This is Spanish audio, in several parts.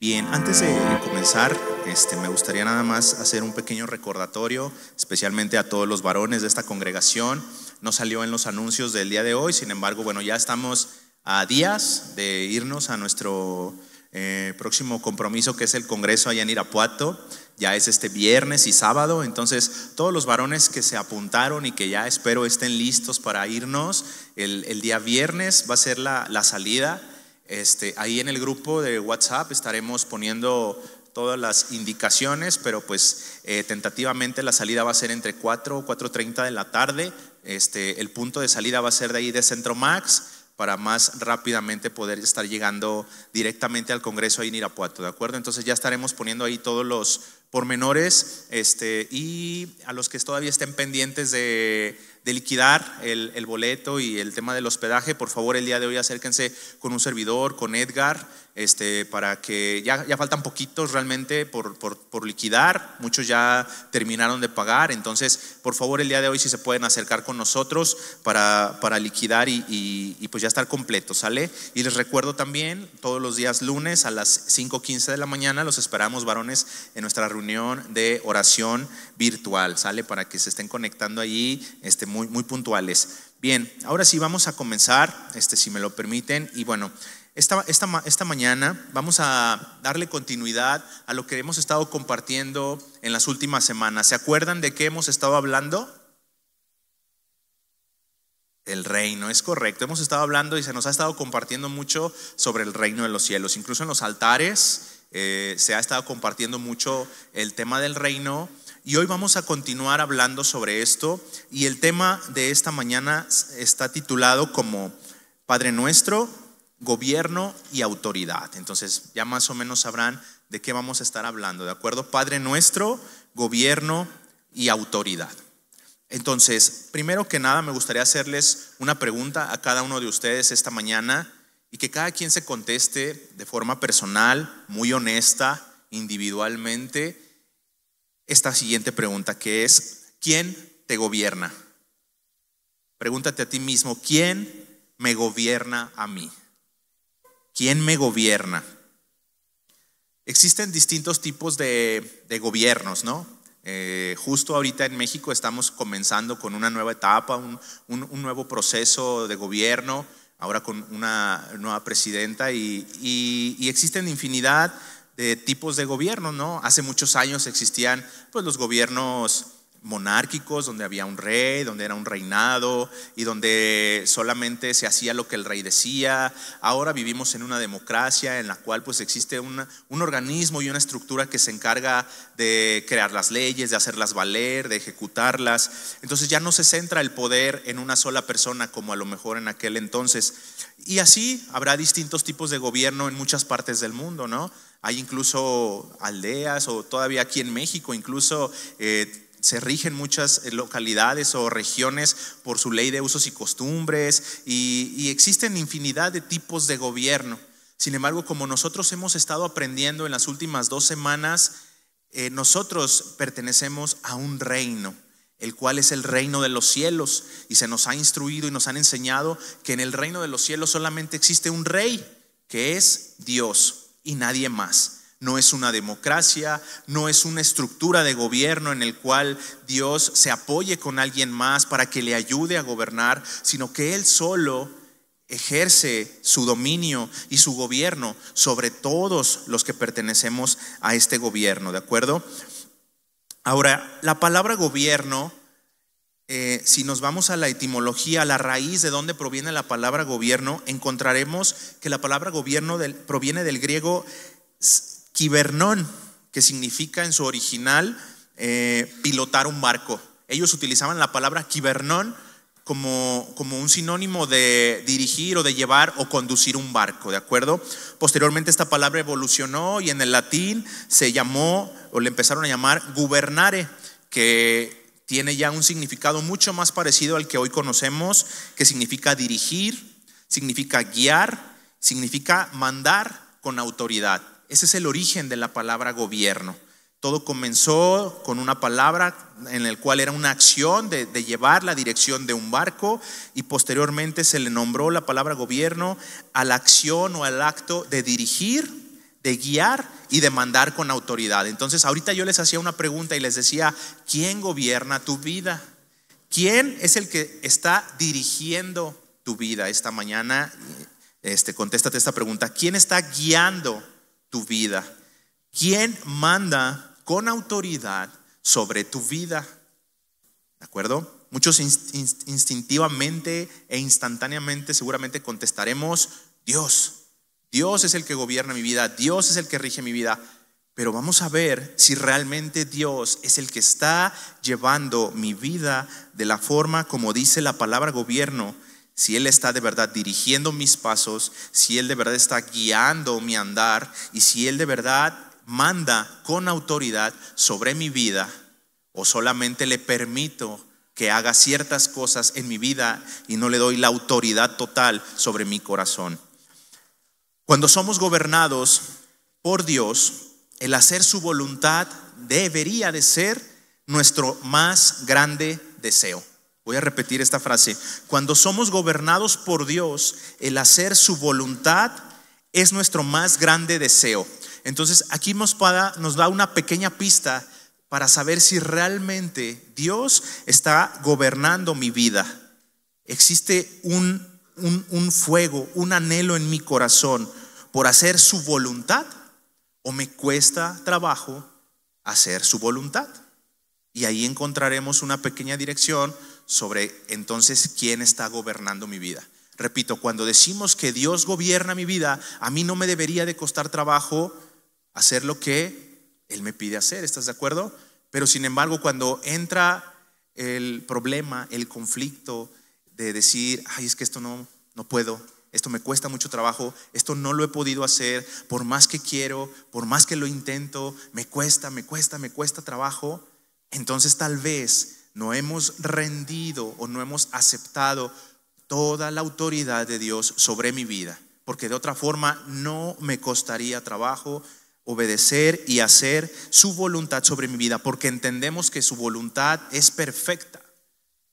Bien, antes de comenzar, me gustaría nada más hacer un pequeño recordatorio, especialmente a todos los varones de esta congregación. No salió en los anuncios del día de hoy, sin embargo, bueno, ya estamos a días de irnos a nuestro próximo compromiso, que es el Congreso allá en Irapuato. Ya es este viernes y sábado, entonces todos los varones que se apuntaron y que ya espero estén listos para irnos, el día viernes va a ser la salida. Ahí en el grupo de WhatsApp estaremos poniendo todas las indicaciones, pero pues tentativamente la salida va a ser entre 4 o 4:30 de la tarde. El punto de salida va a ser de ahí de Centro Max, para más rápidamente poder estar llegando directamente al Congreso ahí en Irapuato, ¿de acuerdo? Entonces ya estaremos poniendo ahí todos los pormenores, y a los que todavía estén pendientes de liquidar el boleto y el tema del hospedaje, por favor el día de hoy acérquense con un servidor, con Edgar, para que ya faltan poquitos realmente por liquidar. Muchos ya terminaron de pagar, entonces por favor el día de hoy si se pueden acercar con nosotros para liquidar y pues ya estar completos, ¿sale? Y les recuerdo también, todos los días lunes a las 5:15 de la mañana los esperamos, varones, en nuestra reunión de oración virtual, ¿sale? Para que se estén conectando allí muy puntuales. Bien, ahora sí vamos a comenzar, si me lo permiten, y bueno, esta mañana vamos a darle continuidad a lo que hemos estado compartiendo en las últimas semanas. ¿Se acuerdan de qué hemos estado hablando? El reino, es correcto. Hemos estado hablando y se nos ha estado compartiendo mucho sobre el reino de los cielos. Incluso en los altares se ha estado compartiendo mucho el tema del reino. Y hoy vamos a continuar hablando sobre esto. Y el tema de esta mañana está titulado como Padre Nuestro, Gobierno y Autoridad. Entonces ya más o menos sabrán de qué vamos a estar hablando, ¿de acuerdo? Padre Nuestro, Gobierno y Autoridad. Entonces, primero que nada me gustaría hacerles una pregunta a cada uno de ustedes esta mañana y que cada quien se conteste de forma personal, muy honesta, individualmente, esta siguiente pregunta, que es: ¿quién te gobierna? Pregúntate a ti mismo: ¿quién me gobierna a mí? ¿Quién me gobierna? Existen distintos tipos de gobiernos, ¿no? Justo ahorita en México estamos comenzando con una nueva etapa, un nuevo proceso de gobierno, ahora con una nueva presidenta y existen infinidad de tipos de gobierno, ¿no? Hace muchos años existían pues los gobiernos monárquicos, donde había un rey, donde era un reinado y donde solamente se hacía lo que el rey decía. Ahora vivimos en una democracia en la cual pues existe un organismo y una estructura que se encarga de crear las leyes, de hacerlas valer, de ejecutarlas. Entonces ya no se centra el poder en una sola persona como a lo mejor en aquel entonces. Y así habrá distintos tipos de gobierno en muchas partes del mundo, ¿no? Hay incluso aldeas, o todavía aquí en México incluso se rigen muchas localidades o regiones por su ley de usos y costumbres y existen infinidad de tipos de gobierno. Sin embargo, como nosotros hemos estado aprendiendo en las últimas 2 semanas, nosotros pertenecemos a un reino, el cual es el reino de los cielos, y se nos ha instruido y nos han enseñado que en el reino de los cielos solamente existe un rey, que es Dios, y nadie más. No es una democracia, no es una estructura de gobierno en el cual Dios se apoye con alguien más para que le ayude a gobernar, sino que Él solo ejerce su dominio y su gobierno sobre todos los que pertenecemos a este gobierno, ¿de acuerdo? Ahora, la palabra gobierno, si nos vamos a la etimología, a la raíz de donde proviene la palabra gobierno, encontraremos que la palabra gobierno proviene del griego Kibernón, que significa en su original pilotar un barco. Ellos utilizaban la palabra Kibernón como un sinónimo de dirigir o de llevar o conducir un barco, ¿de acuerdo? Posteriormente esta palabra evolucionó y en el latín se llamó, o le empezaron a llamar, gubernare, que tiene ya un significado mucho más parecido al que hoy conocemos, que significa dirigir, significa guiar, significa mandar con autoridad. Ese es el origen de la palabra gobierno. Todo comenzó con una palabra en la cual era una acción de llevar la dirección de un barco, y posteriormente se le nombró la palabra gobierno a la acción o al acto de dirigir, de guiar y de mandar con autoridad. Entonces ahorita yo les hacía una pregunta y les decía, ¿quién gobierna tu vida? ¿Quién es el que está dirigiendo tu vida esta mañana? Contéstate esta pregunta. ¿Quién está guiando tu vida? ¿Quién manda con autoridad sobre tu vida? ¿De acuerdo? Muchos instintivamente e instantáneamente seguramente contestaremos, Dios. Dios es el que gobierna mi vida, Dios es el que rige mi vida. Pero vamos a ver si realmente Dios es el que está llevando mi vida de la forma como dice la palabra gobierno. Si Él está de verdad dirigiendo mis pasos, si Él de verdad está guiando mi andar y si Él de verdad manda con autoridad sobre mi vida, o solamente le permito que haga ciertas cosas en mi vida y no le doy la autoridad total sobre mi corazón. Cuando somos gobernados por Dios, el hacer su voluntad debería de ser nuestro más grande deseo. Voy a repetir esta frase. Cuando somos gobernados por Dios, el hacer su voluntad es nuestro más grande deseo. Entonces aquí nos da una pequeña pista para saber si realmente Dios está gobernando mi vida. Existe un fuego, un anhelo en mi corazón por hacer su voluntad, o me cuesta trabajo hacer su voluntad. Y ahí encontraremos una pequeña dirección sobre entonces quién está gobernando mi vida. Repito, cuando decimos que Dios gobierna mi vida, a mí no me debería de costar trabajo hacer lo que Él me pide hacer. ¿Estás de acuerdo? Pero sin embargo, cuando entra el problema, el conflicto de decir, ay, es que esto no puedo, esto me cuesta mucho trabajo, esto no lo he podido hacer, por más que quiero, por más que lo intento, me cuesta trabajo. Entonces tal vez no hemos rendido o no hemos aceptado toda la autoridad de Dios sobre mi vida, porque de otra forma no me costaría trabajo obedecer y hacer su voluntad sobre mi vida, porque entendemos que su voluntad es perfecta.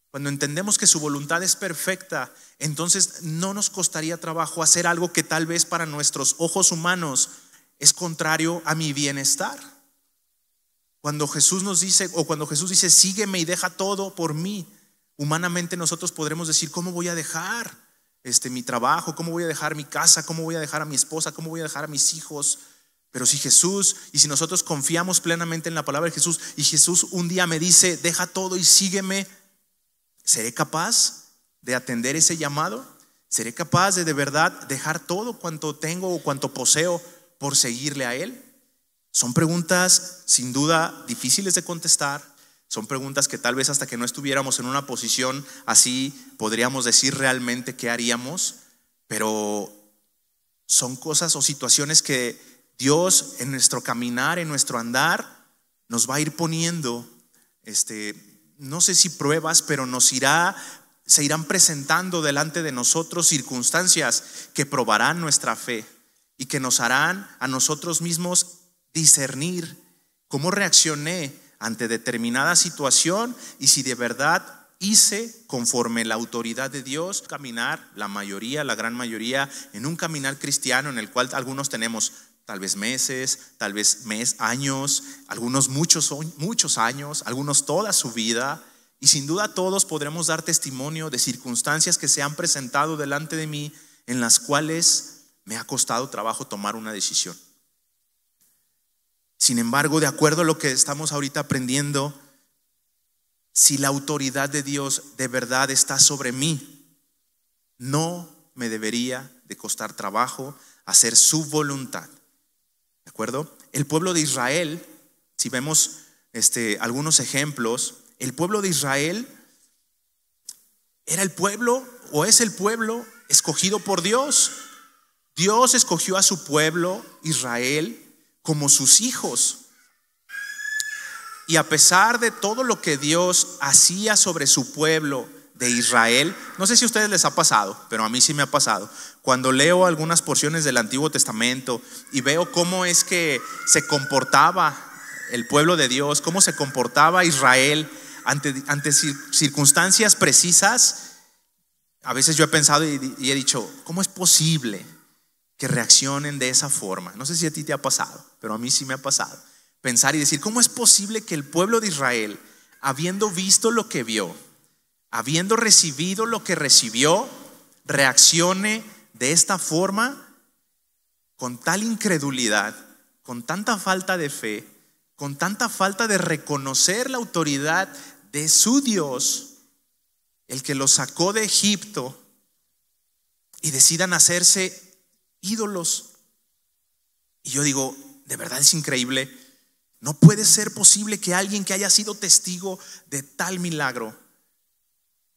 Cuando entendemos que su voluntad es perfecta, entonces no nos costaría trabajo hacer algo que tal vez para nuestros ojos humanos es contrario a mi bienestar. Cuando Jesús dice, sígueme y deja todo por mí, humanamente nosotros podremos decir, ¿cómo voy a dejar mi trabajo? ¿Cómo voy a dejar mi casa? ¿Cómo voy a dejar a mi esposa? ¿Cómo voy a dejar a mis hijos? Pero si nosotros confiamos plenamente en la palabra de Jesús y Jesús un día me dice, deja todo y sígueme, ¿seré capaz de atender ese llamado? ¿Seré capaz de verdad dejar todo cuanto tengo o cuanto poseo por seguirle a Él? Son preguntas sin duda difíciles de contestar. Son preguntas que tal vez hasta que no estuviéramos en una posición así podríamos decir realmente qué haríamos. Pero son cosas o situaciones que Dios en nuestro caminar, en nuestro andar, nos va a ir poniendo, no sé si pruebas, pero se irán presentando delante de nosotros circunstancias que probarán nuestra fe y que nos harán a nosotros mismos discernir cómo reaccioné ante determinada situación y si de verdad hice conforme la autoridad de Dios. Caminar, la gran mayoría, en un caminar cristiano en el cual algunos tenemos tal vez meses, tal vez años, algunos muchos años, algunos toda su vida. Y sin duda todos podremos dar testimonio de circunstancias que se han presentado delante de mí en las cuales me ha costado trabajo tomar una decisión. Sin embargo, de acuerdo a lo que estamos ahorita aprendiendo, si la autoridad de Dios de verdad está sobre mí, no me debería de costar trabajo hacer su voluntad. ¿De acuerdo? El pueblo de Israel, si vemos algunos ejemplos, el pueblo de Israel era el pueblo o es el pueblo escogido por Dios. Dios escogió a su pueblo Israel como sus hijos. Y a pesar de todo lo que Dios hacía sobre su pueblo de Israel, no sé si a ustedes les ha pasado, pero a mí sí me ha pasado. Cuando leo algunas porciones del Antiguo Testamento y veo cómo es que se comportaba el pueblo de Dios, cómo se comportaba Israel ante circunstancias precisas, a veces yo he pensado y he dicho, ¿cómo es posible que reaccionen de esa forma. No sé si a ti te ha pasado, pero a mí sí me ha pasado. Pensar y decir, ¿cómo es posible que el pueblo de Israel, habiendo visto lo que vio, habiendo recibido lo que recibió, reaccione de esta forma, con tal incredulidad, con tanta falta de fe, con tanta falta de reconocer la autoridad de su Dios, el que los sacó de Egipto, y decidan hacerse ídolos? Y yo digo, de verdad es increíble. No puede ser posible que alguien que haya sido testigo de tal milagro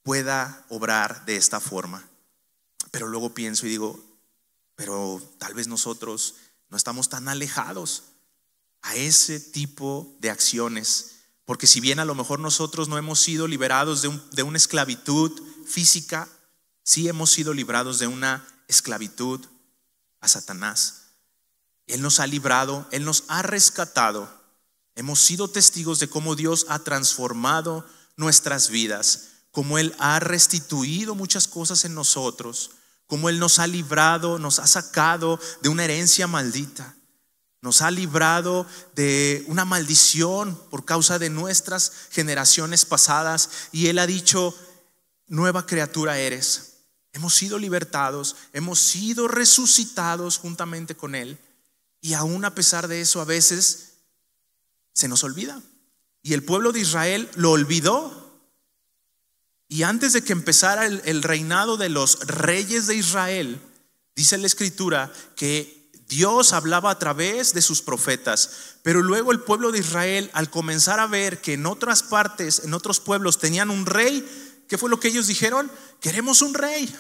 pueda obrar de esta forma. Pero luego pienso y digo, pero tal vez nosotros no estamos tan alejados a ese tipo de acciones, porque si bien a lo mejor nosotros no hemos sido liberados de una esclavitud física, sí hemos sido librados de una esclavitud a Satanás. Él nos ha librado, Él nos ha rescatado. Hemos sido testigos de cómo Dios ha transformado nuestras vidas, cómo Él ha restituido muchas cosas en nosotros, cómo Él nos ha librado, nos ha sacado de una herencia maldita, nos ha librado de una maldición por causa de nuestras generaciones pasadas, y Él ha dicho, nueva criatura eres. Hemos sido libertados, hemos sido resucitados juntamente con Él, y aún a pesar de eso a veces se nos olvida. Y el pueblo de Israel lo olvidó. Y antes de que empezara el reinado de los reyes de Israel, dice la Escritura que Dios hablaba a través de sus profetas. Pero luego el pueblo de Israel, al comenzar a ver que en otras partes, en otros pueblos tenían un rey, ¿qué fue lo que ellos dijeron? Queremos un rey.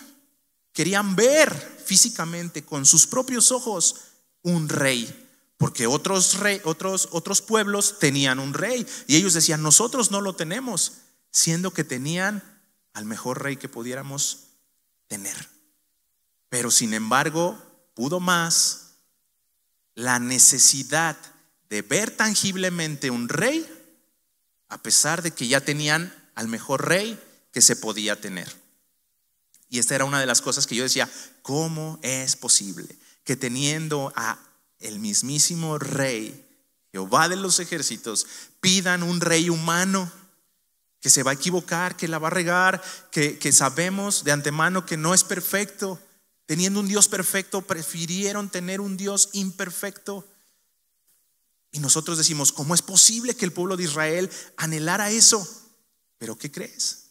Querían ver físicamente con sus propios ojos un rey, porque otros pueblos tenían un rey, y ellos decían, nosotros no lo tenemos, siendo que tenían al mejor rey que pudiéramos tener. Pero sin embargo, pudo más la necesidad de ver tangiblemente un rey, a pesar de que ya tenían al mejor rey que se podía tener. Y esta era una de las cosas que yo decía, ¿cómo es posible que teniendo a el mismísimo rey, Jehová de los ejércitos, pidan un rey humano que se va a equivocar, que la va a regar, que sabemos de antemano que no es perfecto? Teniendo un Dios perfecto, prefirieron tener un Dios imperfecto. Y nosotros decimos, ¿cómo es posible que el pueblo de Israel anhelara eso? Pero ¿qué crees?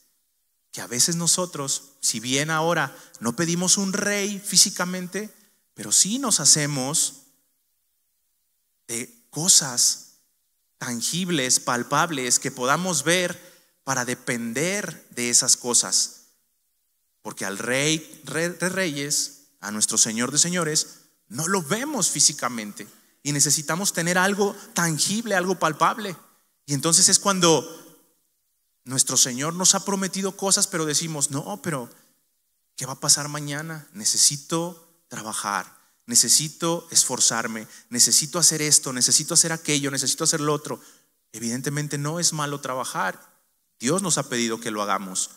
Que a veces nosotros, si bien ahora no pedimos un rey físicamente, pero sí nos hacemos de cosas tangibles, palpables, que podamos ver para depender de esas cosas. Porque al rey de reyes, a nuestro Señor de señores, no lo vemos físicamente, y necesitamos tener algo tangible, algo palpable. Y entonces es cuando nuestro Señor nos ha prometido cosas, pero decimos, no, pero ¿qué va a pasar mañana? Necesito trabajar, necesito esforzarme, necesito hacer esto, necesito hacer aquello, necesito hacer lo otro. Evidentemente no es malo trabajar. Dios nos ha pedido que lo hagamos,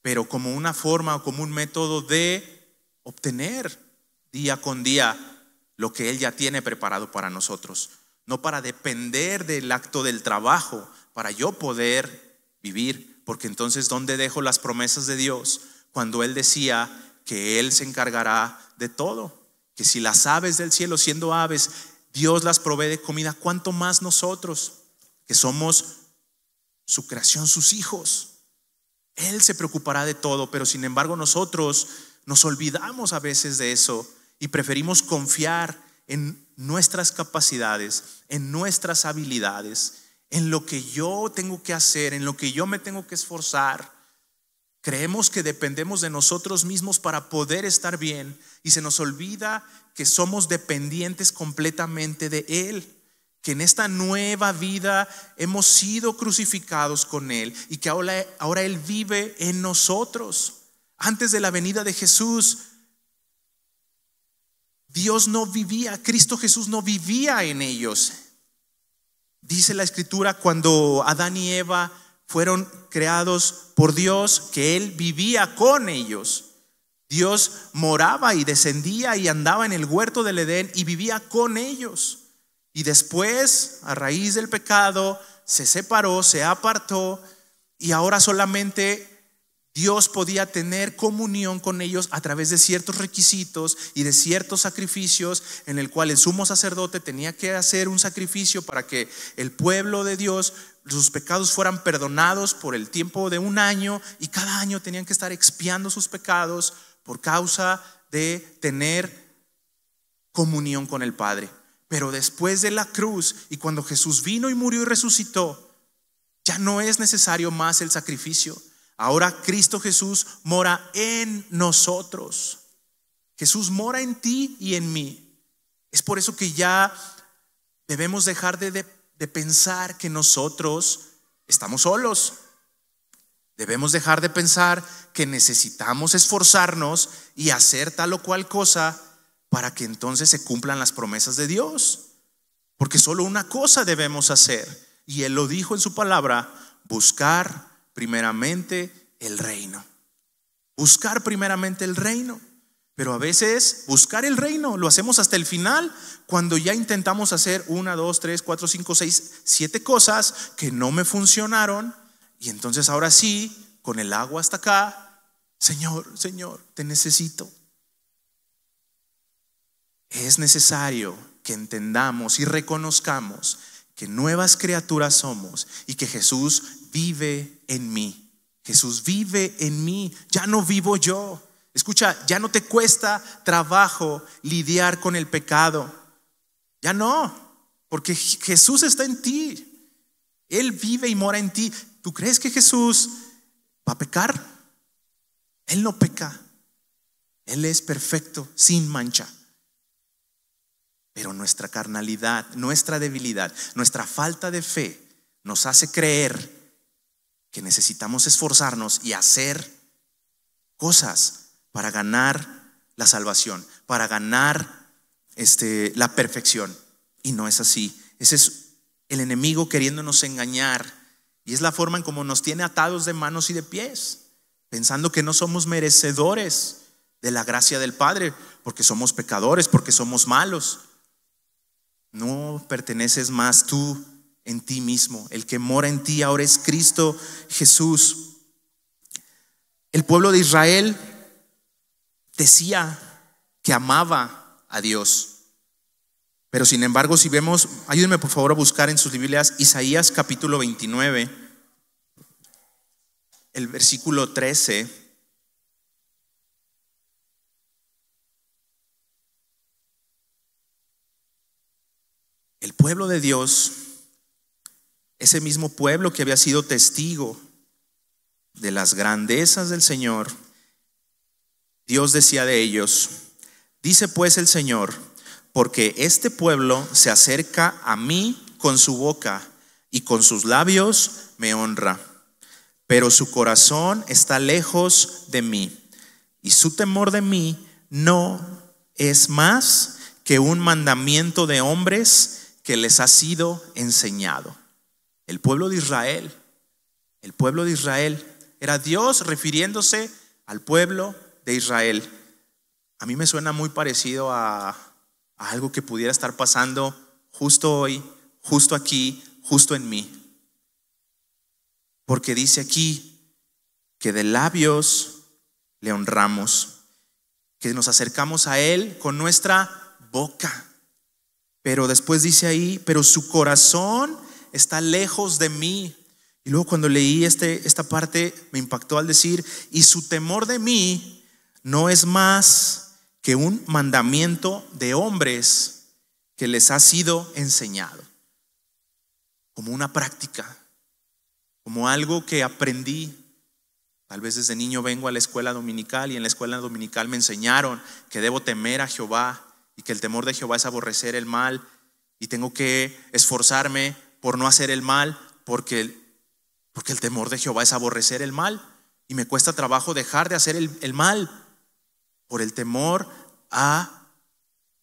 pero como una forma o como un método de obtener día con día lo que Él ya tiene preparado para nosotros, no para depender del acto del trabajo para yo poder vivir. Porque entonces, ¿dónde dejo las promesas de Dios cuando Él decía que Él se encargará de todo? Que si las aves del cielo, siendo aves, Dios las provee de comida, ¿cuánto más nosotros que somos su creación, sus hijos? Él se preocupará de todo. Pero sin embargo nosotros nos olvidamos a veces de eso y preferimos confiar en nuestras capacidades, en nuestras habilidades, en lo que yo tengo que hacer, en lo que yo me tengo que esforzar. Creemos que dependemos de nosotros mismos para poder estar bien, y se nos olvida que somos dependientes completamente de Él, que en esta nueva vida hemos sido crucificados con Él y que ahora Él vive en nosotros. Antes de la venida de Jesús, Dios no vivía, Cristo Jesús no vivía en ellos. Dice la Escritura, cuando Adán y Eva fueron creados por Dios, que Él vivía con ellos. Dios moraba y descendía y andaba en el huerto del Edén y vivía con ellos. Y después, a raíz del pecado, se separó, se apartó, y ahora solamente Dios podía tener comunión con ellos a través de ciertos requisitos y de ciertos sacrificios, en el cual el sumo sacerdote tenía que hacer un sacrificio para que el pueblo de Dios, sus pecados fueran perdonados por el tiempo de un año, y cada año tenían que estar expiando sus pecados por causa de tener comunión con el Padre. Pero después de la cruz, y cuando Jesús vino y murió y resucitó, ya no es necesario más el sacrificio. Ahora Cristo Jesús mora en nosotros. Jesús mora en ti y en mí. Es por eso que ya debemos dejar de pensar que nosotros estamos solos. Debemos dejar de pensar que necesitamos esforzarnos y hacer tal o cual cosa para que entonces se cumplan las promesas de Dios. Porque solo una cosa debemos hacer, y Él lo dijo en su palabra: buscar primeramente el reino. Buscar primeramente el reino. Pero a veces buscar el reino lo hacemos hasta el final, cuando ya intentamos hacer 1, 2, 3, 4, 5, 6, 7 cosas que no me funcionaron. Y entonces ahora sí, con el agua hasta acá: Señor, Señor, te necesito. Es necesario que entendamos y reconozcamos que nuevas criaturas somos y que Jesús vive en mí. Jesús vive en mí. Ya no vivo yo. Escucha, ya no te cuesta trabajo lidiar con el pecado. Ya no, porque Jesús está en ti. Él vive y mora en ti. ¿Tú crees que Jesús va a pecar? Él no peca. Él es perfecto, sin mancha. Pero nuestra carnalidad, nuestra debilidad, nuestra falta de fe nos hace creer que necesitamos esforzarnos y hacer cosas para ganar la salvación, para ganar la perfección. Y no es así. Ese es el enemigo queriéndonos engañar, y es la forma en cómo nos tiene atados de manos y de pies, pensando que no somos merecedores de la gracia del Padre, porque somos pecadores, porque somos malos. No perteneces más tú en ti mismo. El que mora en ti ahora es Cristo Jesús. El pueblo de Israel decía que amaba a Dios, pero sin embargo, si vemos, ayúdenme por favor a buscar en sus Biblias Isaías capítulo 29, el versículo 13. El pueblo de Dios, ese mismo pueblo que había sido testigo de las grandezas del Señor, Dios decía de ellos: dice pues el Señor, porque este pueblo se acerca a mí con su boca y con sus labios me honra, pero su corazón está lejos de mí, y su temor de mí no es más que un mandamiento de hombres que les ha sido enseñado. El pueblo de Israel era Dios refiriéndose al pueblo de Israel. A mí me suena muy parecido a algo que pudiera estar pasando justo hoy, justo aquí, justo en mí. Porque dice aquí que de labios le honramos, que nos acercamos a Él con nuestra boca. Pero después dice ahí: pero su corazón está lejos de mí. Y luego cuando leí esta parte me impactó al decir: y su temor de mí no es más que un mandamiento de hombres que les ha sido enseñado. Como una práctica, como algo que aprendí. Tal vez desde niño vengo a la escuela dominical, y en la escuela dominical me enseñaron que debo temer a Jehová, y que el temor de Jehová es aborrecer el mal, y tengo que esforzarme por no hacer el mal, porque el temor de Jehová es aborrecer el mal, y me cuesta trabajo dejar de hacer el mal por el temor a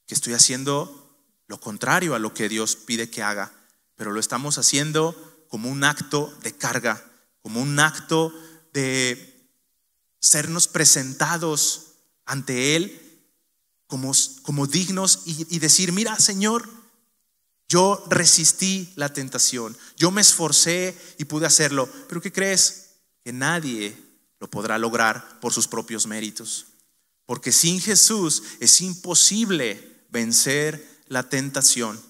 que estoy haciendo lo contrario a lo que Dios pide que haga. Pero lo estamos haciendo como un acto de carga, como un acto de sernos presentados ante Él como dignos y decir: mira, Señor, yo resistí la tentación, yo me esforcé y pude hacerlo. Pero ¿qué crees? Que nadie lo podrá lograr por sus propios méritos, porque sin Jesús es imposible vencer la tentación.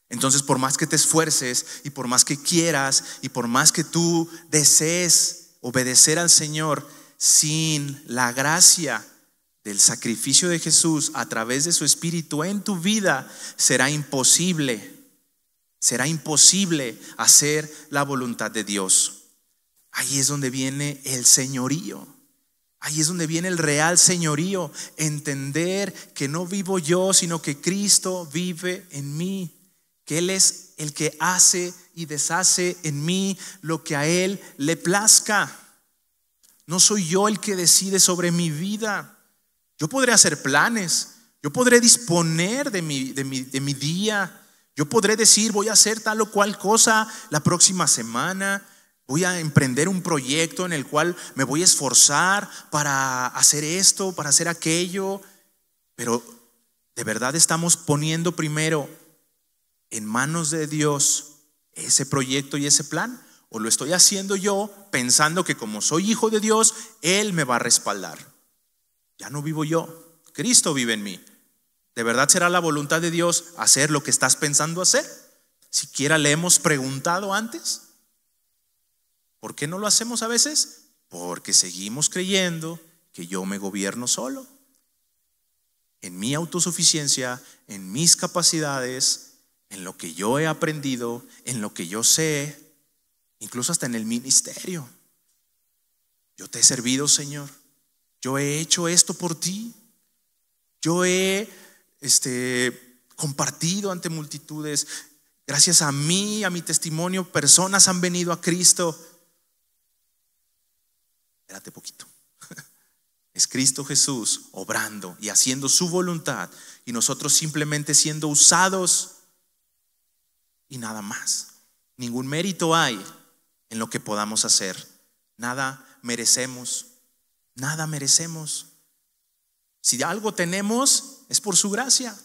Entonces, por más que te esfuerces y por más que quieras y por más que tú desees obedecer al Señor, sin la gracia del sacrificio de Jesús a través de su Espíritu en tu vida, será imposible hacer la voluntad de Dios. Ahí es donde viene el señorío. Ahí es donde viene el real señorío. Entender que no vivo yo, sino que Cristo vive en mí. Que Él es el que hace y deshace en mí lo que a Él le plazca. No soy yo el que decide sobre mi vida. Yo podré hacer planes, yo podré disponer de mi día, yo podré decir: voy a hacer tal o cual cosa la próxima semana, voy a emprender un proyecto en el cual me voy a esforzar para hacer esto, para hacer aquello. Pero ¿de verdad estamos poniendo primero en manos de Dios ese proyecto y ese plan? ¿O lo estoy haciendo yo pensando que como soy hijo de Dios, Él me va a respaldar? Ya no vivo yo, Cristo vive en mí. ¿De verdad será la voluntad de Dios hacer lo que estás pensando hacer? ¿Siquiera le hemos preguntado antes? ¿Por qué no lo hacemos a veces? Porque seguimos creyendo que yo me gobierno solo, en mi autosuficiencia, en mis capacidades, en lo que yo he aprendido, en lo que yo sé. Incluso hasta en el ministerio. Yo te he servido, Señor. Yo he hecho esto por ti. Yo he compartido ante multitudes. Gracias a mí, a mi testimonio, personas han venido a Cristo. Espérate poquito. Es Cristo Jesús obrando y haciendo su voluntad, y nosotros simplemente siendo usados y nada más. Ningún mérito hay en lo que podamos hacer. Nada merecemos. Nada merecemos. Si algo tenemos, es por su gracia.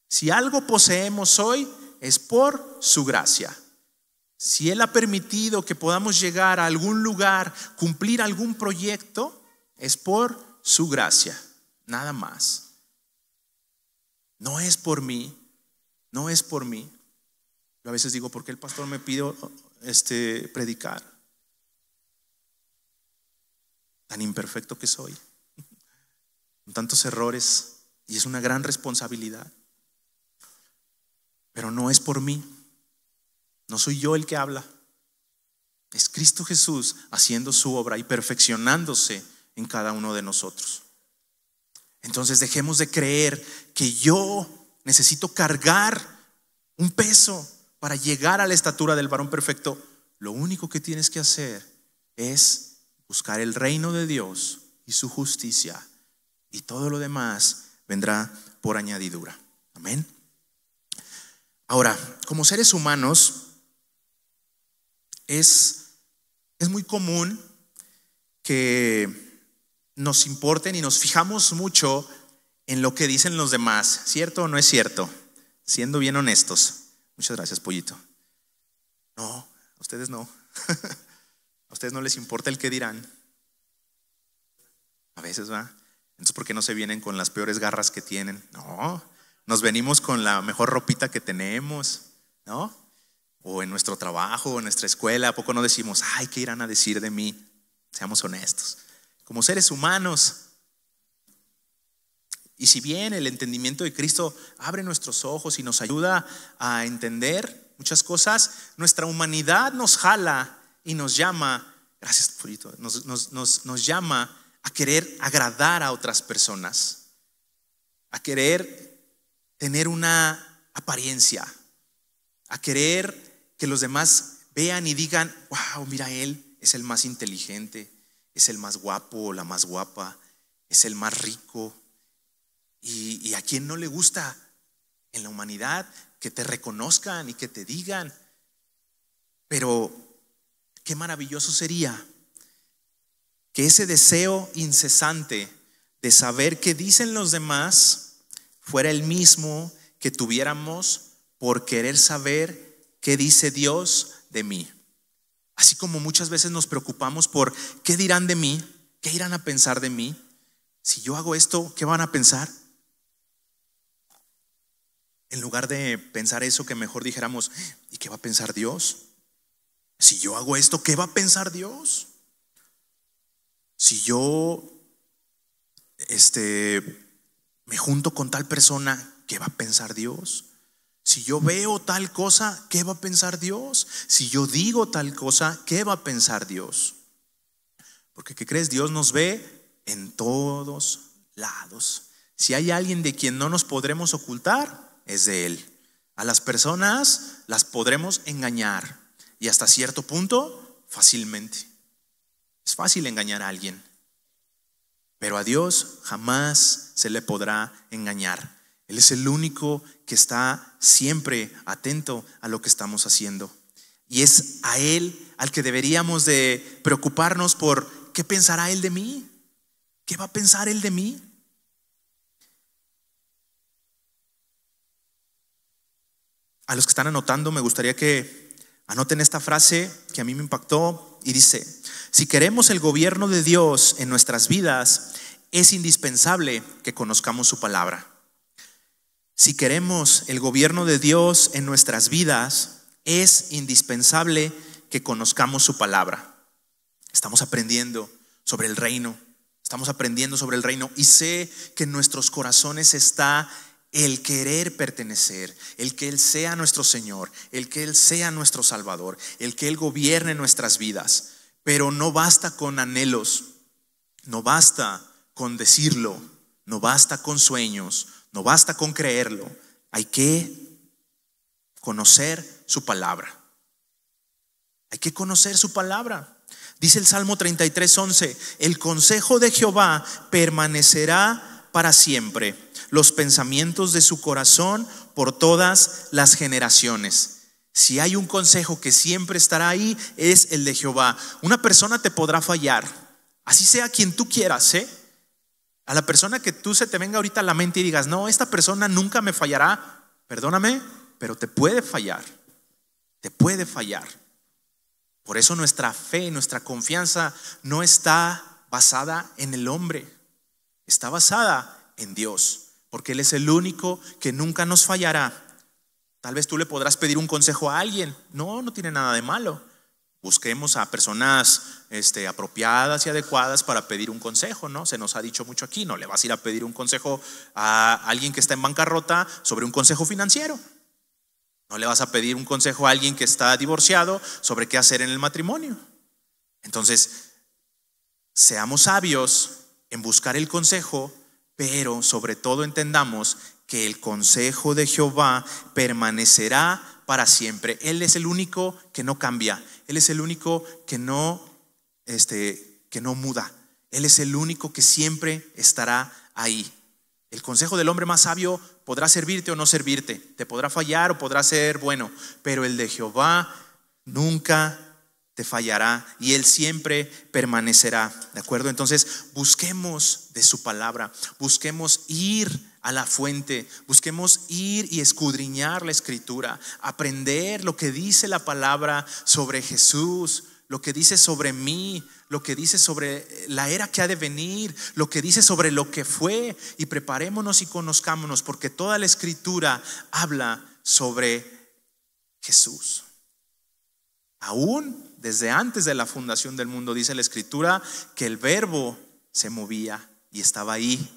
Si algo poseemos hoy, es por su gracia. Si Él ha permitido que podamos llegar a algún lugar, cumplir algún proyecto, es por su gracia. Nada más. No es por mí. No es por mí. Yo a veces digo: ¿por qué el pastor me pide predicar? Tan imperfecto que soy, con tantos errores, y es una gran responsabilidad. Pero no es por mí. No soy yo el que habla. Es Cristo Jesús haciendo su obra y perfeccionándose en cada uno de nosotros. Entonces dejemos de creer que yo necesito cargar un peso para llegar a la estatura del varón perfecto. Lo único que tienes que hacer es buscar el reino de Dios y su justicia, y todo lo demás vendrá por añadidura. Amén. Ahora, como seres humanos, es muy común que nos importen y nos fijamos mucho en lo que dicen los demás. ¿Cierto o no es cierto? Siendo bien honestos. Muchas gracias, Pollito. No, a ustedes no. A ustedes no les importa el qué dirán. A veces, ¿va? Entonces, ¿por qué no se vienen con las peores garras que tienen? No, nos venimos con la mejor ropita que tenemos, ¿no? O en nuestro trabajo, o en nuestra escuela. ¿A poco no decimos: ay, qué irán a decir de mí? Seamos honestos. Como seres humanos. Y si bien el entendimiento de Cristo abre nuestros ojos y nos ayuda a entender muchas cosas, nuestra humanidad nos jala y nos llama, gracias, Purito, nos llama a querer agradar a otras personas, a querer tener una apariencia, a querer que los demás vean y digan: wow, mira, él es el más inteligente, es el más guapo o la más guapa, es el más rico. Y a quien no le gusta en la humanidad que te reconozcan y que te digan. Pero qué maravilloso sería que ese deseo incesante de saber qué dicen los demás fuera el mismo que tuviéramos por querer saber qué dice Dios de mí. Así como muchas veces nos preocupamos por qué dirán de mí, qué irán a pensar de mí. Si yo hago esto, ¿qué van a pensar? En lugar de pensar eso, que mejor dijéramos, ¿y qué va a pensar Dios? Si yo hago esto, ¿qué va a pensar Dios? Si yo me junto con tal persona, ¿qué va a pensar Dios? Si yo veo tal cosa, ¿qué va a pensar Dios? Si yo digo tal cosa, ¿qué va a pensar Dios? Porque ¿qué crees? Dios nos ve en todos lados. Si hay alguien de quien no nos podremos ocultar, es de Él. A las personas las podremos engañar y hasta cierto punto fácilmente. Es fácil engañar a alguien, pero a Dios jamás se le podrá engañar. Él es el único que está siempre atento a lo que estamos haciendo. Y es a Él al que deberíamos de preocuparnos por qué pensará Él de mí. ¿Qué va a pensar Él de mí? A los que están anotando, me gustaría que anoten esta frase que a mí me impactó y dice: si queremos el gobierno de Dios en nuestras vidas, es indispensable que conozcamos su palabra. Si queremos el gobierno de Dios en nuestras vidas, es indispensable que conozcamos su palabra. Estamos aprendiendo sobre el reino. Estamos aprendiendo sobre el reino y sé que en nuestros corazones está el querer pertenecer, el que Él sea nuestro Señor, el que Él sea nuestro Salvador, el que Él gobierne nuestras vidas. Pero no basta con anhelos, no basta con decirlo, no basta con sueños, no basta con creerlo. Hay que conocer su palabra. Hay que conocer su palabra. Dice el Salmo 33:11: el consejo de Jehová permanecerá para siempre, los pensamientos de su corazón por todas las generaciones. Si hay un consejo que siempre estará ahí, es el de Jehová. Una persona te podrá fallar, así sea quien tú quieras, A la persona que tú se te venga ahorita a la mente y digas, no, esta persona nunca me fallará, perdóname, pero te puede fallar, te puede fallar. Por eso nuestra fe, nuestra confianza no está basada en el hombre, está basada en Dios, porque Él es el único que nunca nos fallará. Tal vez tú le podrás pedir un consejo a alguien, no tiene nada de malo. Busquemos a personas apropiadas y adecuadas para pedir un consejo, ¿no? Se nos ha dicho mucho aquí, no le vas a ir a pedir un consejo a alguien que está en bancarrota sobre un consejo financiero. No le vas a pedir un consejo a alguien que está divorciado sobre qué hacer en el matrimonio. Entonces, seamos sabios en buscar el consejo, pero sobre todo entendamos que el consejo de Jehová permanecerá para siempre. Él es el único que no cambia. Él es el único que no muda. Él es el único que siempre estará ahí. El consejo del hombre más sabio podrá servirte o no servirte, te podrá fallar o podrá ser bueno, pero el de Jehová nunca te fallará y Él siempre permanecerá. ¿De acuerdo? Entonces busquemos de su palabra, busquemos ir a la fuente, busquemos ir y escudriñar la escritura, aprender lo que dice la palabra sobre Jesús, lo que dice sobre mí, lo que dice sobre la era que ha de venir, lo que dice sobre lo que fue, y preparémonos y conozcámonos, porque toda la escritura habla sobre Jesús. Aún desde antes de la fundación del mundo dice la escritura que el verbo se movía y estaba ahí.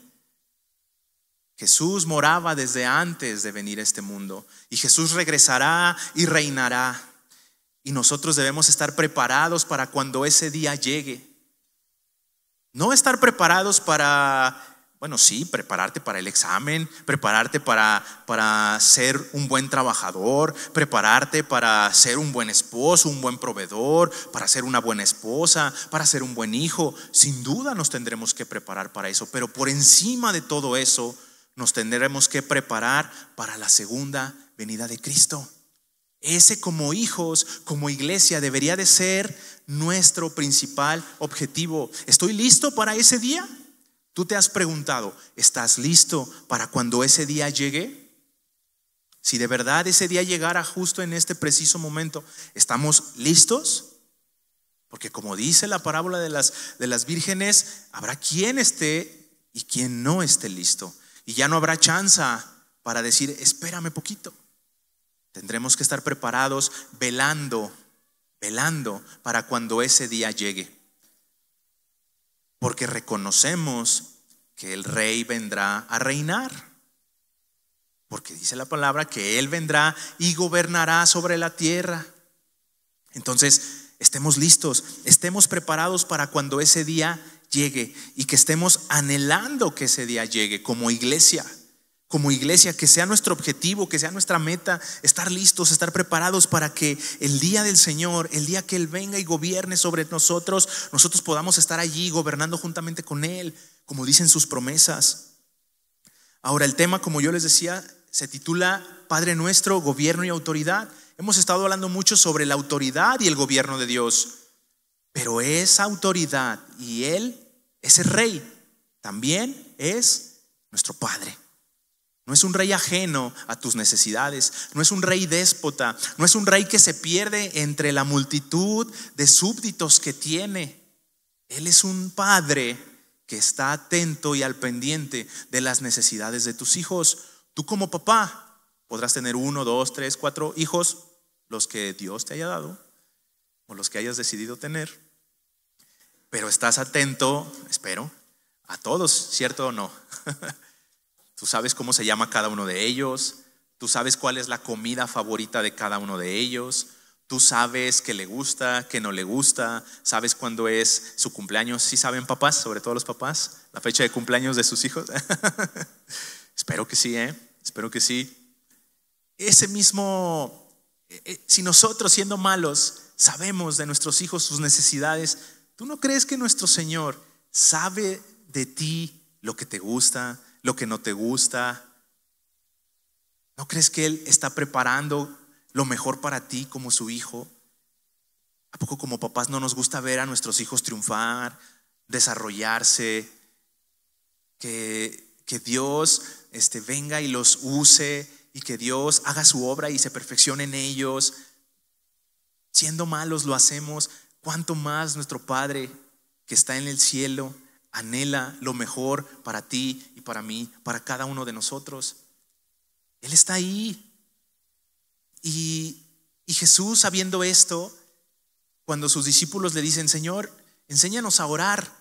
Jesús moraba desde antes de venir a este mundo y Jesús regresará y reinará. Y nosotros debemos estar preparados para cuando ese día llegue. No estar preparados para, bueno, sí, prepararte para el examen, prepararte para ser un buen trabajador, prepararte para ser un buen esposo, un buen proveedor, para ser una buena esposa, para ser un buen hijo. Sin duda nos tendremos que preparar para eso, pero por encima de todo eso nos tendremos que preparar para la segunda venida de Cristo. Ese, como hijos, como iglesia, debería de ser nuestro principal objetivo. ¿Estoy listo para ese día? ¿Tú te has preguntado, ¿estás listo para cuando ese día llegue? Si de verdad ese día llegara justo en este preciso momento, ¿estamos listos? Porque como dice la parábola de las vírgenes, habrá quien esté y quien no esté listo. Y ya no habrá chance para decir, espérame poquito. Tendremos que estar preparados, velando para cuando ese día llegue. Porque reconocemos que el Rey vendrá a reinar. Porque dice la palabra que Él vendrá y gobernará sobre la tierra. Entonces, estemos listos, estemos preparados para cuando ese día llegue y que estemos anhelando que ese día llegue como iglesia, que sea nuestro objetivo, que sea nuestra meta, estar listos, estar preparados para que el día del Señor, el día que Él venga y gobierne sobre nosotros podamos estar allí gobernando juntamente con Él, como dicen sus promesas. Ahora el tema, como yo les decía, se titula Padre Nuestro, Gobierno y Autoridad. Hemos estado hablando mucho sobre la autoridad y el gobierno de Dios, pero esa autoridad y Él, ese Rey, también es nuestro Padre. No es un rey ajeno a tus necesidades, no es un rey déspota, no es un rey que se pierde entre la multitud de súbditos que tiene. Él es un Padre que está atento y al pendiente de las necesidades de tus hijos. Tú como papá podrás tener 1, 2, 3, 4 hijos, los que Dios te haya dado o los que hayas decidido tener, pero estás atento, espero, a todos, ¿cierto o no? Tú sabes cómo se llama cada uno de ellos, tú sabes cuál es la comida favorita de cada uno de ellos, tú sabes qué le gusta, qué no le gusta, sabes cuándo es su cumpleaños. ¿Sí saben, papás, sobre todo los papás, la fecha de cumpleaños de sus hijos? Espero que sí, espero que sí. Ese mismo, si nosotros siendo malos sabemos de nuestros hijos sus necesidades, ¿tú no crees que nuestro Señor sabe de ti lo que te gusta, lo que no te gusta? ¿No crees que Él está preparando lo mejor para ti como su hijo? ¿A poco como papás no nos gusta ver a nuestros hijos triunfar, desarrollarse, que Dios venga y los use y que Dios haga su obra y se perfeccione en ellos? Siendo malos lo hacemos, ¿cuánto más nuestro Padre que está en el cielo anhela lo mejor para ti y para mí, para cada uno de nosotros? Él está ahí. Y Jesús, sabiendo esto, cuando sus discípulos le dicen, Señor, enséñanos a orar,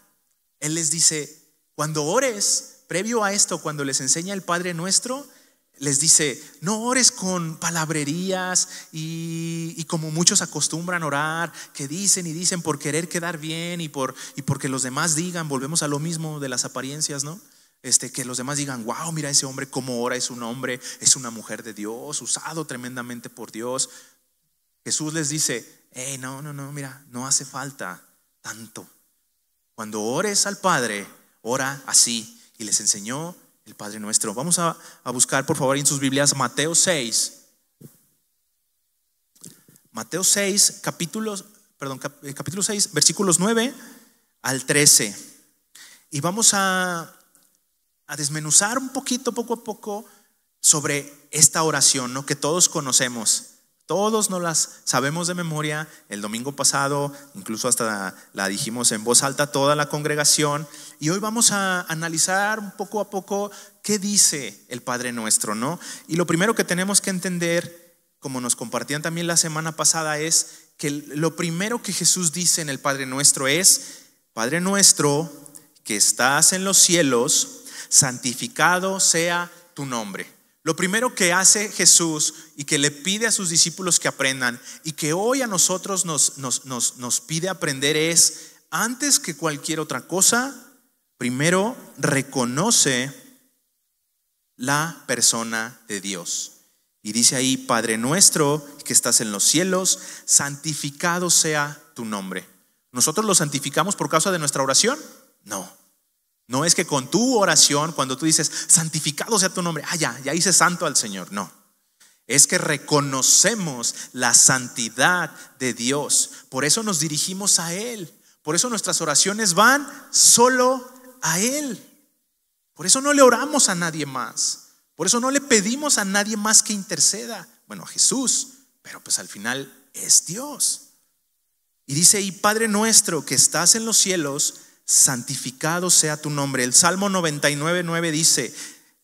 Él les dice, cuando ores, previo a esto, cuando les enseña el Padre Nuestro, les dice, no ores con palabrerías y como muchos acostumbran orar, que dicen y dicen por querer quedar bien y porque los demás digan. Volvemos a lo mismo de las apariencias, ¿no? Que los demás digan, wow, mira ese hombre cómo ora, es un hombre, es una mujer de Dios, usado tremendamente por Dios. Jesús les dice, no, mira, no hace falta tanto. Cuando ores al Padre, ora así. Y les enseñó el Padre Nuestro. Vamos a buscar, por favor, en sus Biblias Mateo 6. Mateo 6, capítulo 6, versículos 9 al 13. Y vamos a desmenuzar un poquito, poco a poco, sobre esta oración, ¿no? Que todos conocemos. Todos nos las sabemos de memoria. El domingo pasado incluso hasta la dijimos en voz alta toda la congregación. Y hoy vamos a analizar poco a poco qué dice el Padre Nuestro, ¿no? Y lo primero que tenemos que entender, como nos compartían también la semana pasada, es que lo primero que Jesús dice en el Padre Nuestro es: Padre nuestro que estás en los cielos, santificado sea tu nombre. Lo primero que hace Jesús y que le pide a sus discípulos que aprendan, y que hoy a nosotros nos pide aprender, es: antes que cualquier otra cosa, primero reconoce la persona de Dios. Y dice ahí: Padre nuestro que estás en los cielos, santificado sea tu nombre. ¿Nosotros lo santificamos por causa de nuestra oración? No es que con tu oración, cuando tú dices santificado sea tu nombre, ya hice santo al Señor. No, es que reconocemos la santidad de Dios. Por eso nos dirigimos a Él. Por eso nuestras oraciones van solo a Él. Por eso no le oramos a nadie más. Por eso no le pedimos a nadie más que interceda. Bueno, a Jesús, pero pues al final es Dios. Y dice, y Padre nuestro que estás en los cielos, santificado sea tu nombre. El Salmo 99:9 dice,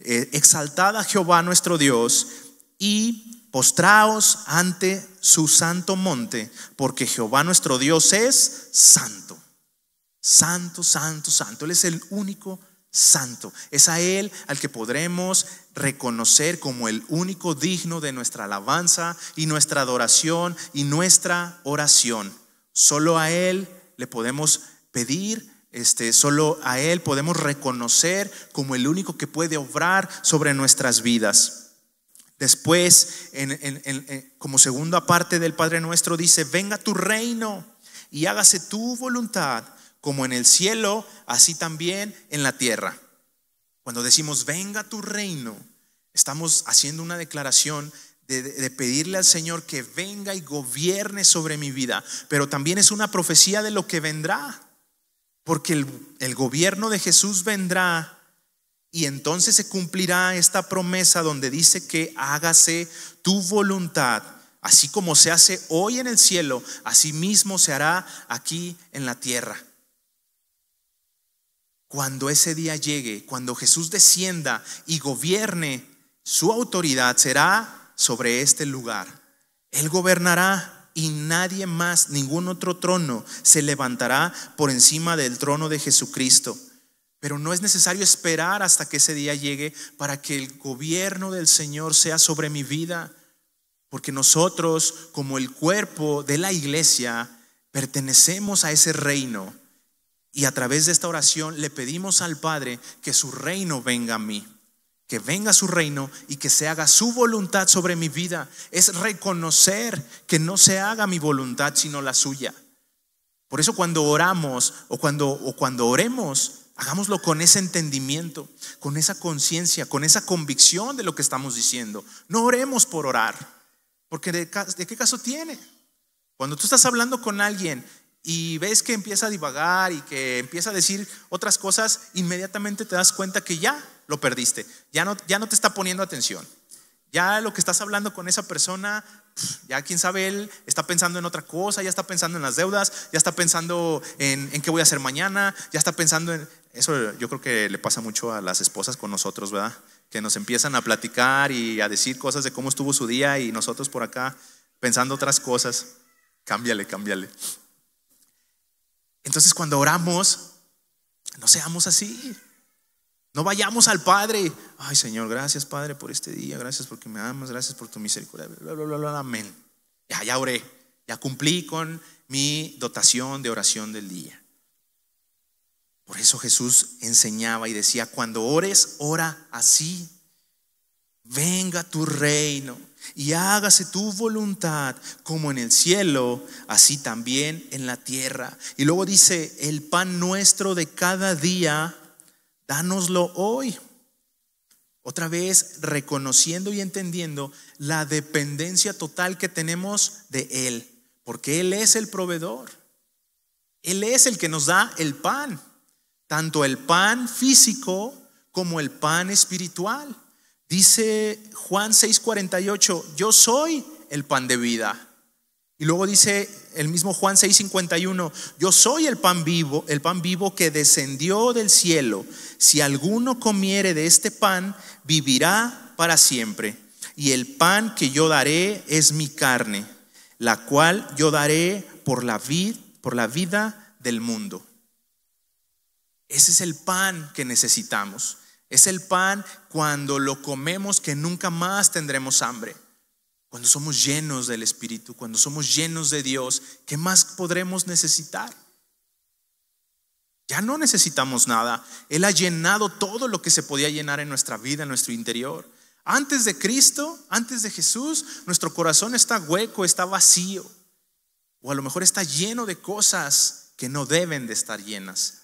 exaltad a Jehová nuestro Dios y postraos ante su santo monte, porque Jehová nuestro Dios es santo. Santo, santo, santo. Él es el único santo. Es a Él al que podremos reconocer como el único digno de nuestra alabanza y nuestra adoración y nuestra oración. Solo a Él le podemos pedir, solo a Él podemos reconocer como el único que puede obrar sobre nuestras vidas. Después, como segunda parte del Padre Nuestro, dice, venga tu reino y hágase tu voluntad, como en el cielo, así también en la tierra. Cuando decimos venga tu reino, estamos haciendo una declaración de pedirle al Señor que venga y gobierne sobre mi vida. Pero también es una profecía de lo que vendrá, porque el gobierno de Jesús vendrá. Y entonces se cumplirá esta promesa donde dice que hágase tu voluntad, así como se hace hoy en el cielo, así mismo se hará aquí en la tierra. Cuando ese día llegue, cuando Jesús descienda y gobierne, su autoridad será sobre este lugar. Él gobernará y nadie más, ningún otro trono se levantará por encima del trono de Jesucristo. Pero no es necesario esperar hasta que ese día llegue para que el gobierno del Señor sea sobre mi vida, porque nosotros, como el cuerpo de la iglesia, pertenecemos a ese reino. Y a través de esta oración le pedimos al Padre que su reino venga a mí, que venga su reino y que se haga su voluntad sobre mi vida. Es reconocer que no se haga mi voluntad sino la suya. Por eso cuando oramos o cuando oremos, hagámoslo con ese entendimiento, con esa conciencia, con esa convicción de lo que estamos diciendo. No oremos por orar, porque ¿de qué caso tiene? Cuando tú estás hablando con alguien y ves que empieza a divagar y que empieza a decir otras cosas, inmediatamente te das cuenta que ya lo perdiste, ya no te está poniendo atención. Ya lo que estás hablando con esa persona, ya quién sabe, él está pensando en otra cosa, ya está pensando en las deudas, ya está pensando en qué voy a hacer mañana, ya está pensando en eso. Yo creo que le pasa mucho a las esposas con nosotros, ¿verdad? Que nos empiezan a platicar y a decir cosas de cómo estuvo su día y nosotros por acá pensando otras cosas. Cámbiale. Entonces cuando oramos, no seamos así. No vayamos al Padre, ay Señor, gracias Padre por este día, gracias porque me amas, gracias por tu misericordia, bla, bla, bla, bla, amén. Ya oré, ya cumplí con mi dotación de oración del día. Por eso Jesús enseñaba y decía, cuando ores, ora así: venga tu reino y hágase tu voluntad como en el cielo, así también en la tierra. Y luego dice, el pan nuestro de cada día, dánoslo hoy. Otra vez reconociendo y entendiendo la dependencia total que tenemos de Él, porque Él es el proveedor. Él es el que nos da el pan, tanto el pan físico como el pan espiritual. Dice Juan 6:48, yo soy el pan de vida. Y luego dice el mismo Juan 6:51, yo soy el pan vivo que descendió del cielo. Si alguno comiere de este pan, vivirá para siempre. Y el pan que yo daré es mi carne, la cual yo daré por la vida del mundo. Ese es el pan que necesitamos. Es el pan cuando lo comemos que nunca más tendremos hambre. Cuando somos llenos del Espíritu, cuando somos llenos de Dios, ¿qué más podremos necesitar? Ya no necesitamos nada. Él ha llenado todo lo que se podía llenar en nuestra vida, en nuestro interior. Antes de Cristo, antes de Jesús, nuestro corazón está hueco, está vacío. O a lo mejor está lleno de cosas que no deben de estar llenas.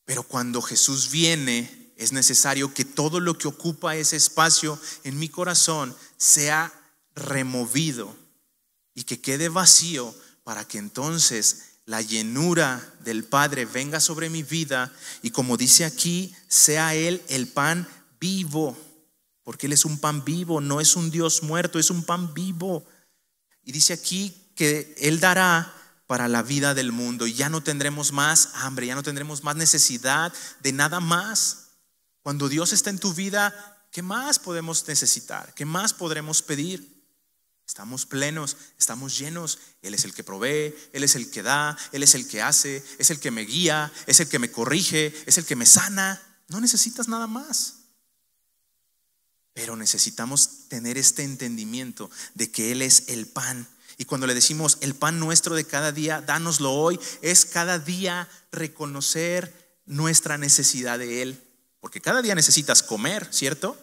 Pero cuando Jesús viene, es necesario que todo lo que ocupa ese espacio en mi corazón sea removido y que quede vacío, para que entonces la llenura del Padre venga sobre mi vida y, como dice aquí, sea Él el pan vivo, porque Él es un pan vivo, no es un Dios muerto, es un pan vivo. Y dice aquí que Él dará para la vida del mundo y ya no tendremos más hambre, ya no tendremos más necesidad de nada más. Cuando Dios está en tu vida, ¿qué más podemos necesitar? ¿Qué más podremos pedir? Estamos plenos, estamos llenos. Él es el que provee, Él es el que da, Él es el que hace, es el que me guía, es el que me corrige, es el que me sana. No necesitas nada más. Pero necesitamos tener este entendimiento de que Él es el pan. Y cuando le decimos el pan nuestro de cada día, dánoslo hoy, es cada día reconocer nuestra necesidad de Él. Porque cada día necesitas comer, ¿cierto?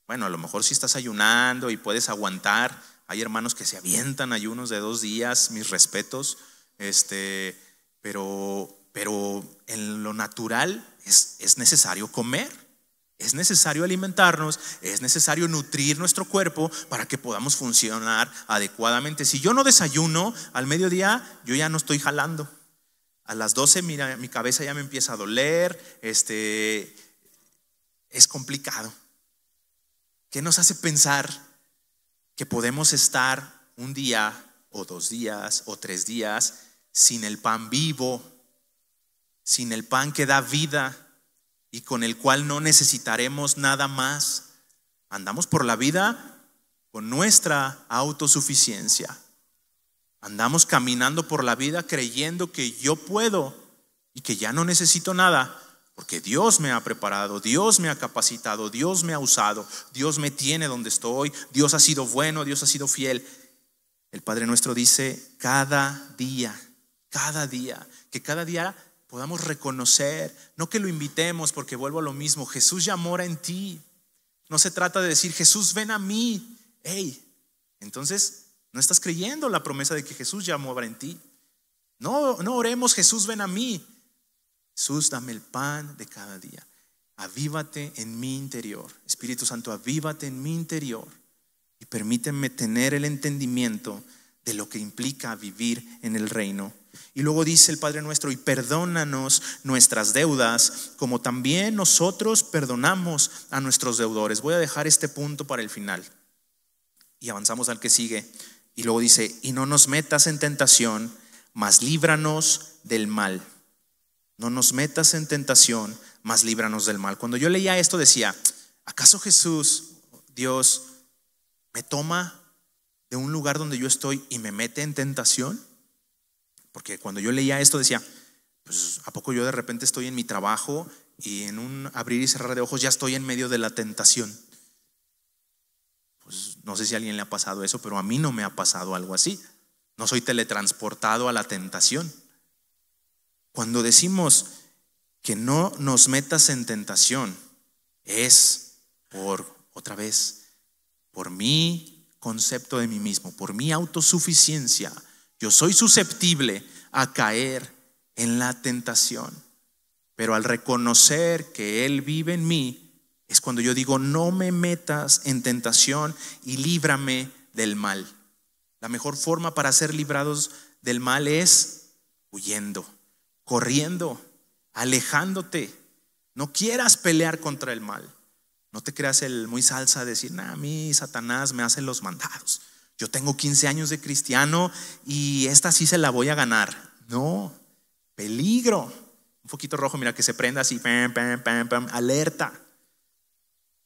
Bueno, a lo mejor si estás ayunando y puedes aguantar. Hay hermanos que se avientan ayunos de 2 días, mis respetos. Pero en lo natural es necesario comer. Es necesario alimentarnos, es necesario nutrir nuestro cuerpo para que podamos funcionar adecuadamente. Si yo no desayuno al mediodía, yo ya no estoy jalando. A las 12 mi cabeza ya me empieza a doler. Es complicado. ¿Qué nos hace pensar que podemos estar un día o 2 días o 3 días sin el pan vivo, sin el pan que da vida y con el cual no necesitaremos nada más? Andamos por la vida con nuestra autosuficiencia. Andamos caminando por la vida creyendo que yo puedo y que ya no necesito nada, porque Dios me ha preparado, Dios me ha capacitado, Dios me ha usado, Dios me tiene donde estoy, Dios ha sido bueno, Dios ha sido fiel. El Padre Nuestro dice cada día, que cada día podamos reconocer, no que lo invitemos, porque vuelvo a lo mismo, Jesús ya mora en ti. No se trata de decir Jesús ven a mí. Entonces no estás creyendo la promesa de que Jesús ya mora en ti. No oremos Jesús ven a mí. Jesús, dame el pan de cada día. Avívate en mi interior. Espíritu Santo, avívate en mi interior y permíteme tener el entendimiento de lo que implica vivir en el reino. Y luego dice el Padre Nuestro: y perdónanos nuestras deudas, como también nosotros perdonamos a nuestros deudores. Voy a dejar este punto para el final y avanzamos al que sigue. Y luego dice: y no nos metas en tentación, mas líbranos del mal. No nos metas en tentación, mas líbranos del mal. Cuando yo leía esto decía: ¿acaso Jesús, Dios, me toma de un lugar donde yo estoy y me mete en tentación? Porque cuando yo leía esto decía: pues ¿a poco yo de repente estoy en mi trabajo y en un abrir y cerrar de ojos ya estoy en medio de la tentación? Pues no sé si a alguien le ha pasado eso, pero a mí no me ha pasado algo así. No soy teletransportado a la tentación. Cuando decimos que no nos metas en tentación, es otra vez, por mi concepto de mí mismo, por mi autosuficiencia. Yo soy susceptible a caer en la tentación, pero al reconocer que Él vive en mí, es cuando yo digo: no me metas en tentación y líbrame del mal. La mejor forma para ser librados del mal es huyendo, corriendo, alejándote. No quieras pelear contra el mal. No te creas el muy salsa de decir: a mí Satanás me hace los mandados. Yo tengo 15 años de cristiano y esta sí se la voy a ganar. No, peligro. Un foquito rojo, mira, que se prenda así, pam, pam, pam, pam, alerta.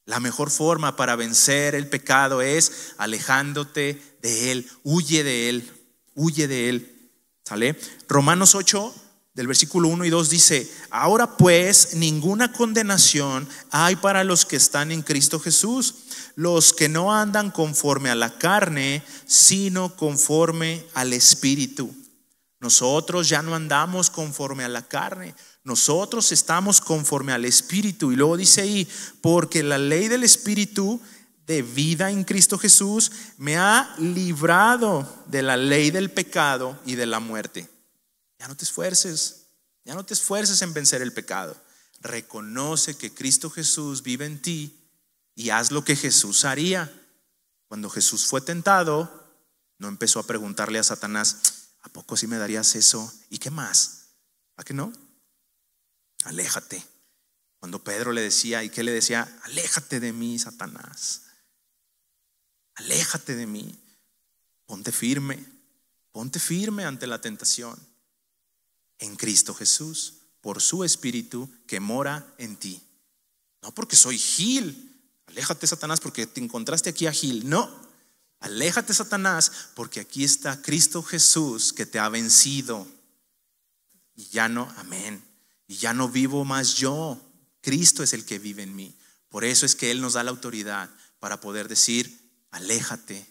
La mejor forma para vencer el pecado es alejándote de él. Huye de él, huye de él. ¿Sale? Romanos 8, del versículo 1 y 2 dice: ahora pues ninguna condenación hay para los que están en Cristo Jesús, los que no andan conforme a la carne, sino conforme al Espíritu. Nosotros ya no andamos conforme a la carne, nosotros estamos conforme al Espíritu. Y luego dice ahí: porque la ley del Espíritu de vida en Cristo Jesús me ha librado de la ley del pecado y de la muerte. Ya no te esfuerces en vencer el pecado. Reconoce que Cristo Jesús vive en ti y haz lo que Jesús haría. Cuando Jesús fue tentado, no empezó a preguntarle a Satanás: ¿A poco sí me darías eso? ¿Y qué más? ¿A qué no? Aléjate. Cuando Pedro le decía, ¿y qué le decía? Aléjate de mí, Satanás. Aléjate de mí. Ponte firme ante la tentación. En Cristo Jesús, por su Espíritu que mora en ti. No porque soy Gil. Aléjate, Satanás, porque te encontraste aquí a Gil. No, aléjate, Satanás, porque aquí está Cristo Jesús que te ha vencido. Y ya no, amén. Y ya no vivo más yo. Cristo es el que vive en mí. Por eso es que Él nos da la autoridad para poder decir, aléjate,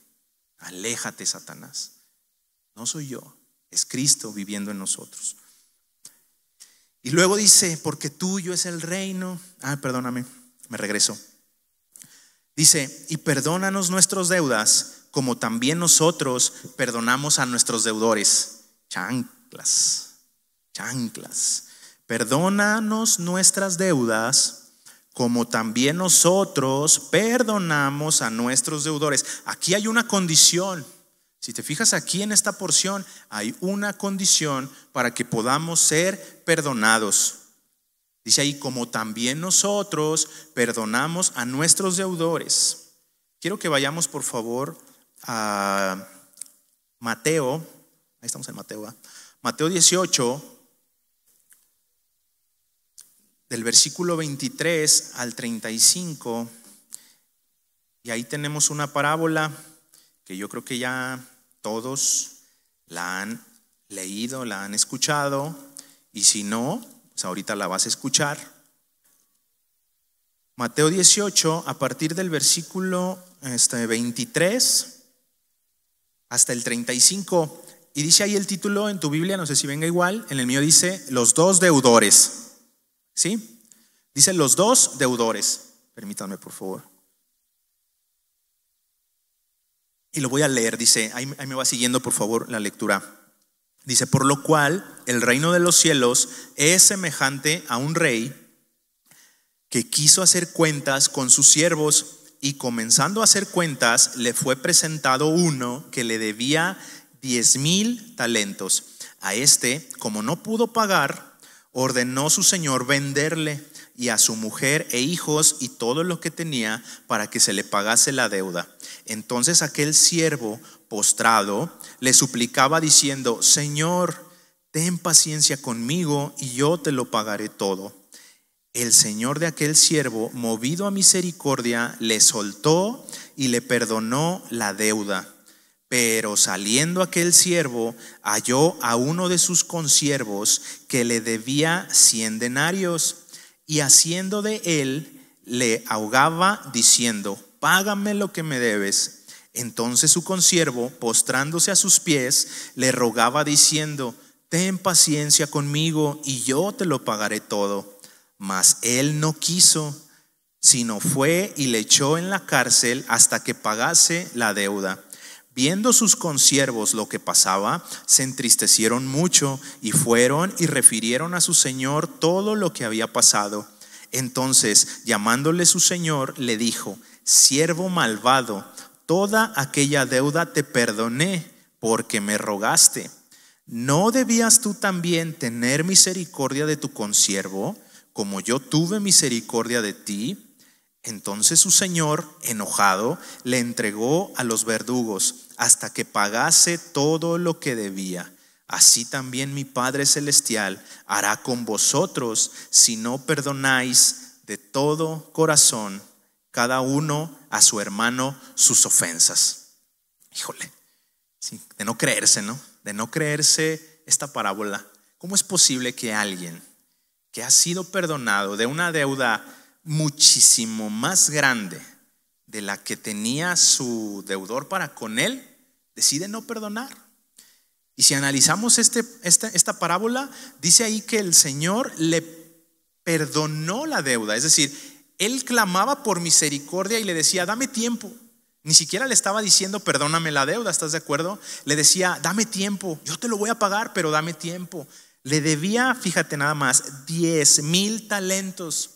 aléjate, Satanás. No soy yo, es Cristo viviendo en nosotros. Y luego dice, porque tuyo es el reino. Perdóname, me regreso. Dice, y perdónanos nuestras deudas, como también nosotros perdonamos a nuestros deudores. Chanclas. Perdónanos nuestras deudas, como también nosotros perdonamos a nuestros deudores. Aquí hay una condición. Si te fijas aquí en esta porción, hay una condición para que podamos ser perdonados. Dice ahí, como también nosotros perdonamos a nuestros deudores. Quiero que vayamos por favor a Mateo. Ahí estamos en Mateo, ¿eh? Mateo 18, del versículo 23 al 35. Y ahí tenemos una parábola que yo creo que ya todos la han leído, la han escuchado. Y si no, pues ahorita la vas a escuchar. Mateo 18, a partir del versículo 23 hasta el 35. Y dice ahí el título en tu Biblia, no sé si venga igual, en el mío dice los dos deudores. ¿Sí? Dice los dos deudores. Permítanme por favor. Y lo voy a leer, dice, ahí me va siguiendo por favor la lectura. Dice, por lo cual el reino de los cielos es semejante a un rey que quiso hacer cuentas con sus siervos, y comenzando a hacer cuentas le fue presentado uno que le debía 10,000 talentos. A este, como no pudo pagar, ordenó su señor venderle y a su mujer e hijos y todo lo que tenía para que se le pagase la deuda. Entonces aquel siervo postrado le suplicaba diciendo, Señor, ten paciencia conmigo y yo te lo pagaré todo. El señor de aquel siervo, movido a misericordia, le soltó y le perdonó la deuda. Pero saliendo aquel siervo, halló a uno de sus consiervos que le debía 100 denarios, y haciendo de él, le ahogaba diciendo, págame lo que me debes. Entonces su consiervo, postrándose a sus pies, le rogaba diciendo, ten paciencia conmigo y yo te lo pagaré todo. Mas él no quiso, sino fue y le echó en la cárcel hasta que pagase la deuda. Viendo sus consiervos lo que pasaba, se entristecieron mucho y fueron y refirieron a su señor todo lo que había pasado. Entonces, llamándole su señor, le dijo, siervo malvado, toda aquella deuda te perdoné porque me rogaste. ¿No debías tú también tener misericordia de tu consiervo, como yo tuve misericordia de ti? Entonces su señor, enojado, le entregó a los verdugos hasta que pagase todo lo que debía. Así también mi Padre Celestial hará con vosotros si no perdonáis de todo corazón cada uno a su hermano sus ofensas. Híjole, sí, de no creerse, ¿no? De no creerse esta parábola. ¿Cómo es posible que alguien que ha sido perdonado de una deuda muchísimo más grande de la que tenía su deudor para con él, decide no perdonar? Y si analizamos esta parábola, dice ahí que el Señor le perdonó la deuda. Es decir, él clamaba por misericordia y le decía, dame tiempo. Ni siquiera le estaba diciendo, perdóname la deuda, ¿estás de acuerdo? Le decía, dame tiempo, yo te lo voy a pagar, pero dame tiempo. Le debía, fíjate nada más, 10,000 talentos.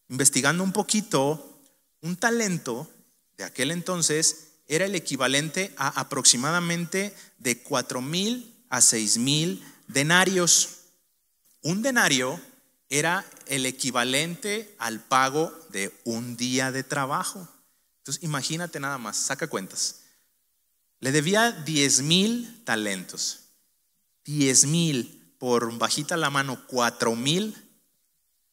Investigando un poquito, un talento de aquel entonces era el equivalente a aproximadamente de 4,000 a 6,000 denarios. Un denario era el equivalente al pago de un día de trabajo. Entonces imagínate nada más, saca cuentas. Le debía 10,000 talentos. 10,000 por bajita la mano, 4,000,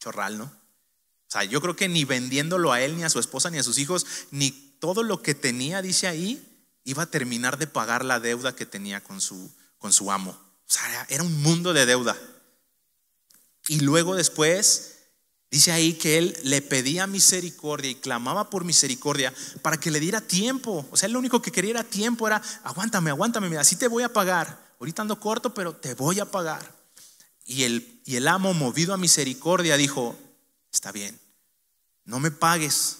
chorral, ¿no? O sea, yo creo que ni vendiéndolo a él, ni a su esposa, ni a sus hijos, ni todo lo que tenía, dice ahí, iba a terminar de pagar la deuda que tenía con su amo. O sea, era un mundo de deuda. Y luego después dice ahí que él le pedía misericordia y clamaba por misericordia para que le diera tiempo. O sea, él lo único que quería era tiempo, era aguántame, mira, así te voy a pagar. Ahorita ando corto, pero te voy a pagar. Y el amo, movido a misericordia, dijo: está bien, no me pagues,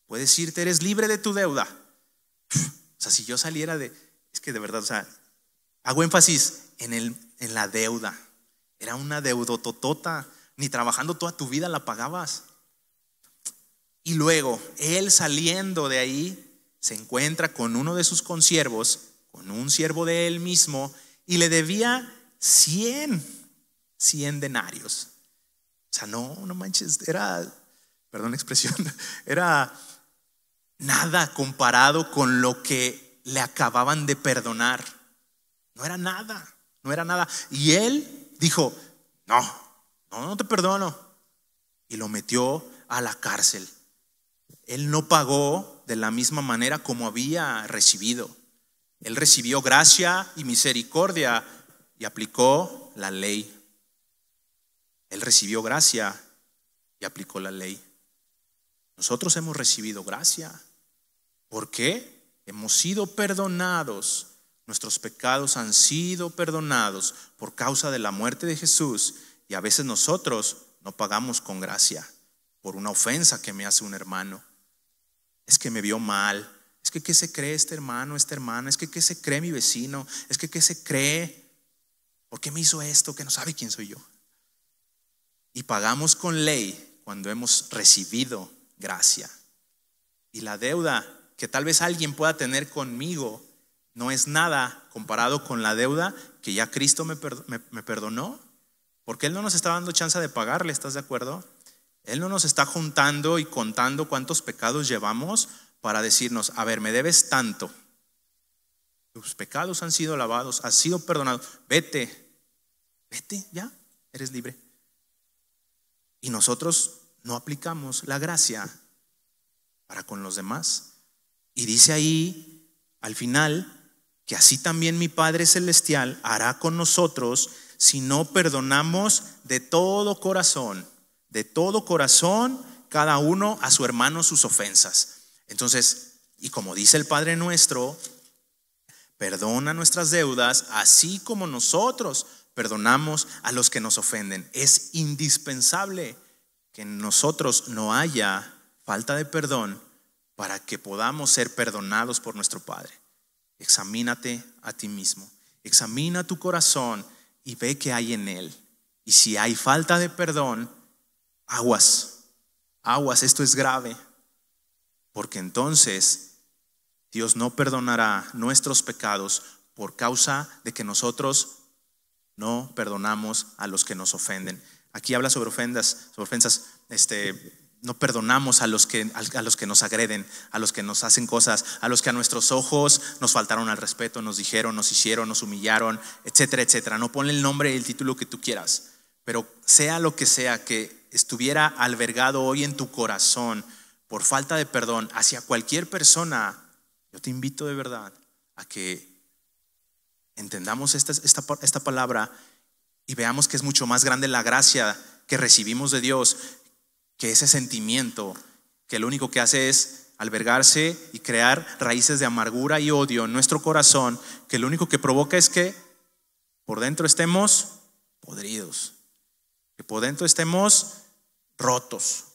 puedes irte, eres libre de tu deuda. O sea, si yo saliera es que de verdad, o sea, hago énfasis en la deuda. Era una deudototota, ni trabajando toda tu vida la pagabas. Y luego, él saliendo de ahí, se encuentra con uno de sus consiervos, con un siervo de él mismo, y le debía 100 denarios. O sea, no manches, perdón la expresión, era nada comparado con lo que le acababan de perdonar. No era nada. Y él dijo: no te perdono. Y lo metió a la cárcel. Él no pagó de la misma manera como había recibido. Él recibió gracia y misericordia y aplicó la ley. Él recibió gracia y aplicó la ley. Nosotros hemos recibido gracia. ¿Por qué? Hemos sido perdonados. Nuestros pecados han sido perdonados por causa de la muerte de Jesús. Y a veces nosotros no pagamos con gracia por una ofensa que me hace un hermano. Es que me vio mal. Es que ¿qué se cree este hermano, esta hermana? Es que ¿qué se cree mi vecino? Es que ¿qué se cree? ¿Por qué me hizo esto? Que no sabe quién soy yo. Y pagamos con ley cuando hemos recibido gracia. Y la deuda que tal vez alguien pueda tener conmigo no es nada comparado con la deuda que ya Cristo me perdonó. Porque Él no nos está dando chance de pagarle, ¿estás de acuerdo? Él no nos está juntando y contando cuántos pecados llevamos para decirnos: a ver, me debes tanto. Tus pecados han sido lavados, has sido perdonado. Vete, ya, eres libre. Y nosotros no aplicamos la gracia para con los demás. Y dice ahí al final que así también mi Padre Celestial hará con nosotros si no perdonamos de todo corazón, cada uno a su hermano sus ofensas. Entonces, y como dice el Padre nuestro, perdona nuestras deudas, así como nosotros perdonamos a los que nos ofenden. Es indispensable que en nosotros no haya falta de perdón para que podamos ser perdonados por nuestro Padre. Examínate a ti mismo, examina tu corazón y ve qué hay en él. Y si hay falta de perdón, aguas, esto es grave, porque entonces Dios no perdonará nuestros pecados por causa de que nosotros no perdonamos a los que nos ofenden. Aquí habla sobre ofensas, no perdonamos a los que nos agreden, a los que nos hacen cosas, a los que a nuestros ojos nos faltaron al respeto, nos dijeron, nos hicieron, nos humillaron, etcétera, etcétera. No ponle el nombre y el título que tú quieras, pero sea lo que sea que estuviera albergado hoy en tu corazón por falta de perdón hacia cualquier persona, yo te invito de verdad a que entendamos esta palabra y veamos que es mucho más grande la gracia que recibimos de Dios que ese sentimiento que lo único que hace es albergarse y crear raíces de amargura y odio en nuestro corazón, que lo único que provoca es que por dentro estemos podridos, que por dentro estemos rotos.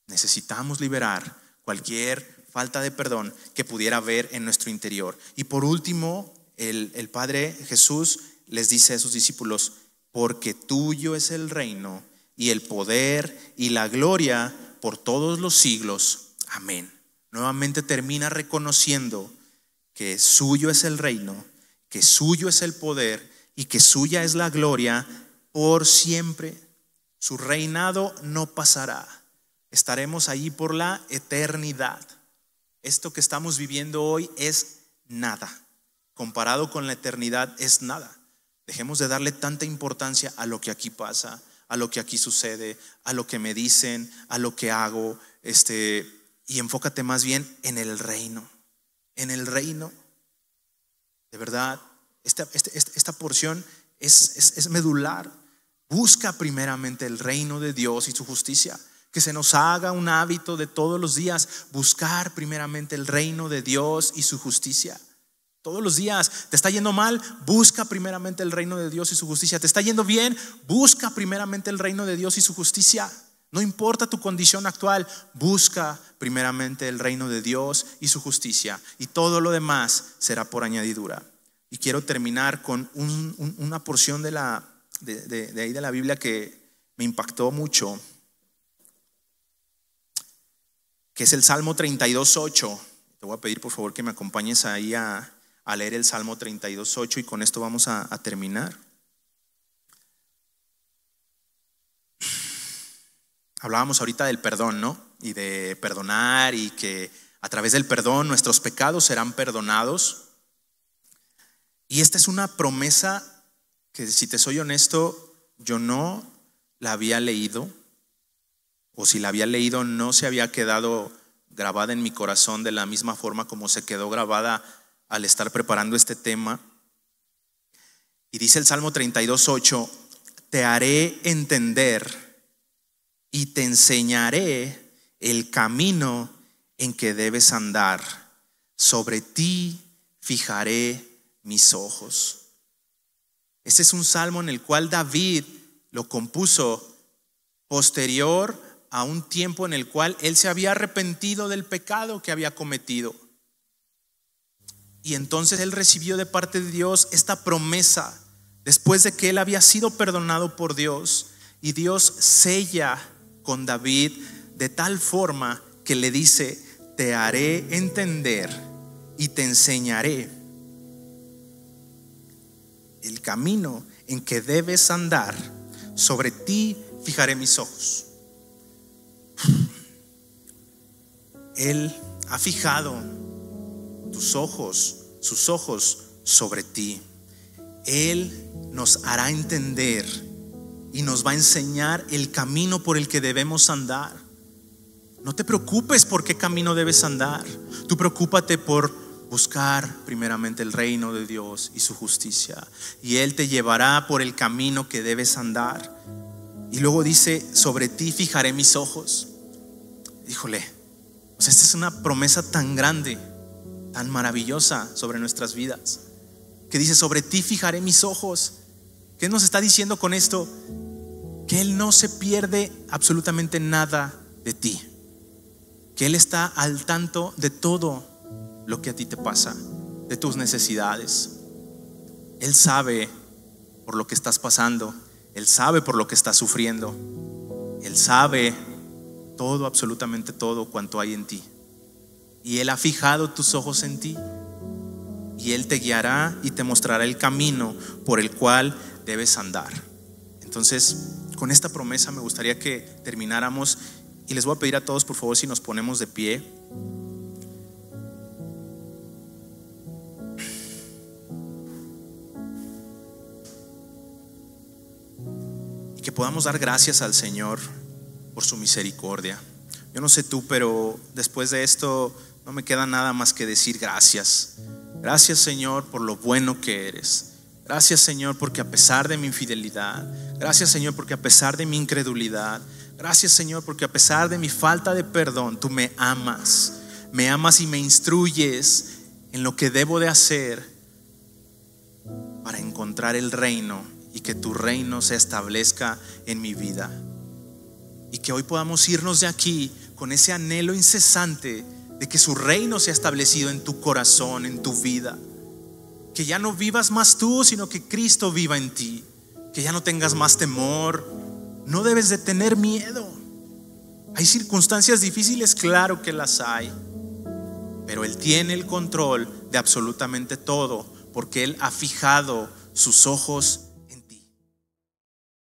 Necesitamos liberar cualquier falta de perdón que pudiera haber en nuestro interior. Y por último, el Padre Jesús les dice a sus discípulos: porque tuyo es el reino y el poder y la gloria por todos los siglos. Amén. Nuevamente termina reconociendo que suyo es el reino, que suyo es el poder y que suya es la gloria por siempre. Su reinado no pasará. Estaremos allí por la eternidad. Esto que estamos viviendo hoy es nada. Comparado con la eternidad es nada. Dejemos de darle tanta importancia a lo que aquí pasa, a lo que aquí sucede, a lo que me dicen, a lo que hago, y enfócate más bien en el reino. En el reino. De verdad, esta porción es medular. Busca primeramente el reino de Dios y su justicia. Que se nos haga un hábito de todos los días buscar primeramente el reino de Dios y su justicia. Todos los días. ¿Te está yendo mal? Busca primeramente el reino de Dios y su justicia. ¿Te está yendo bien? Busca primeramente el reino de Dios y su justicia. No importa tu condición actual, busca primeramente el reino de Dios y su justicia, y todo lo demás será por añadidura. Y quiero terminar con una porción de ahí de la Biblia que me impactó mucho, que es el Salmo 32:8. Te voy a pedir por favor que me acompañes ahí a leer el Salmo 32:8, y con esto vamos a terminar. Hablábamos ahorita del perdón, ¿no? Y de perdonar, y que a través del perdón nuestros pecados serán perdonados. Y esta es una promesa que, si te soy honesto, yo no la había leído, o si la había leído no se había quedado grabada en mi corazón de la misma forma como se quedó grabada al estar preparando este tema. Y dice el Salmo 32:8: te haré entender y te enseñaré el camino en que debes andar. Sobre ti fijaré mis ojos. Este es un salmo en el cual David lo compuso posterior a un tiempo en el cual él se había arrepentido del pecado que había cometido. Y entonces él recibió de parte de Dios esta promesa, después de que él había sido perdonado por Dios, y Dios sella con David de tal forma que le dice: te haré entender y te enseñaré el camino en que debes andar. Sobre ti fijaré mis ojos. Él ha fijado sus ojos sobre ti. Él nos hará entender y nos va a enseñar el camino por el que debemos andar. No te preocupes por qué camino debes andar. Tú preocúpate por buscar primeramente el reino de Dios y su justicia, y Él te llevará por el camino que debes andar. Y luego dice: sobre ti fijaré mis ojos. Híjole, esta es una promesa tan grande, tan maravillosa sobre nuestras vidas, que dice: sobre ti fijaré mis ojos. ¿Qué nos está diciendo con esto? Que Él no se pierde absolutamente nada de ti, que Él está al tanto de todo lo que a ti te pasa, de tus necesidades. Él sabe por lo que estás pasando, Él sabe por lo que estás sufriendo, Él sabe todo, absolutamente todo cuanto hay en ti. Y Él ha fijado tus ojos en ti, y Él te guiará y te mostrará el camino por el cual debes andar. Entonces, con esta promesa me gustaría que termináramos, y les voy a pedir a todos por favor si nos ponemos de pie. Y que podamos dar gracias al Señor por su misericordia. Yo no sé tú, pero después de esto no me queda nada más que decir gracias. Gracias, Señor, por lo bueno que eres. Gracias, Señor, porque a pesar de mi infidelidad, gracias, Señor, porque a pesar de mi incredulidad, gracias, Señor, porque a pesar de mi falta de perdón, tú me amas y me instruyes en lo que debo de hacer para encontrar el reino y que tu reino se establezca en mi vida. Y que hoy podamos irnos de aquí con ese anhelo incesante de que su reino sea establecido en tu corazón, en tu vida. Que ya no vivas más tú, sino que Cristo viva en ti. Que ya no tengas más temor. No debes de tener miedo. Hay circunstancias difíciles, claro que las hay, pero Él tiene el control de absolutamente todo, porque Él ha fijado sus ojos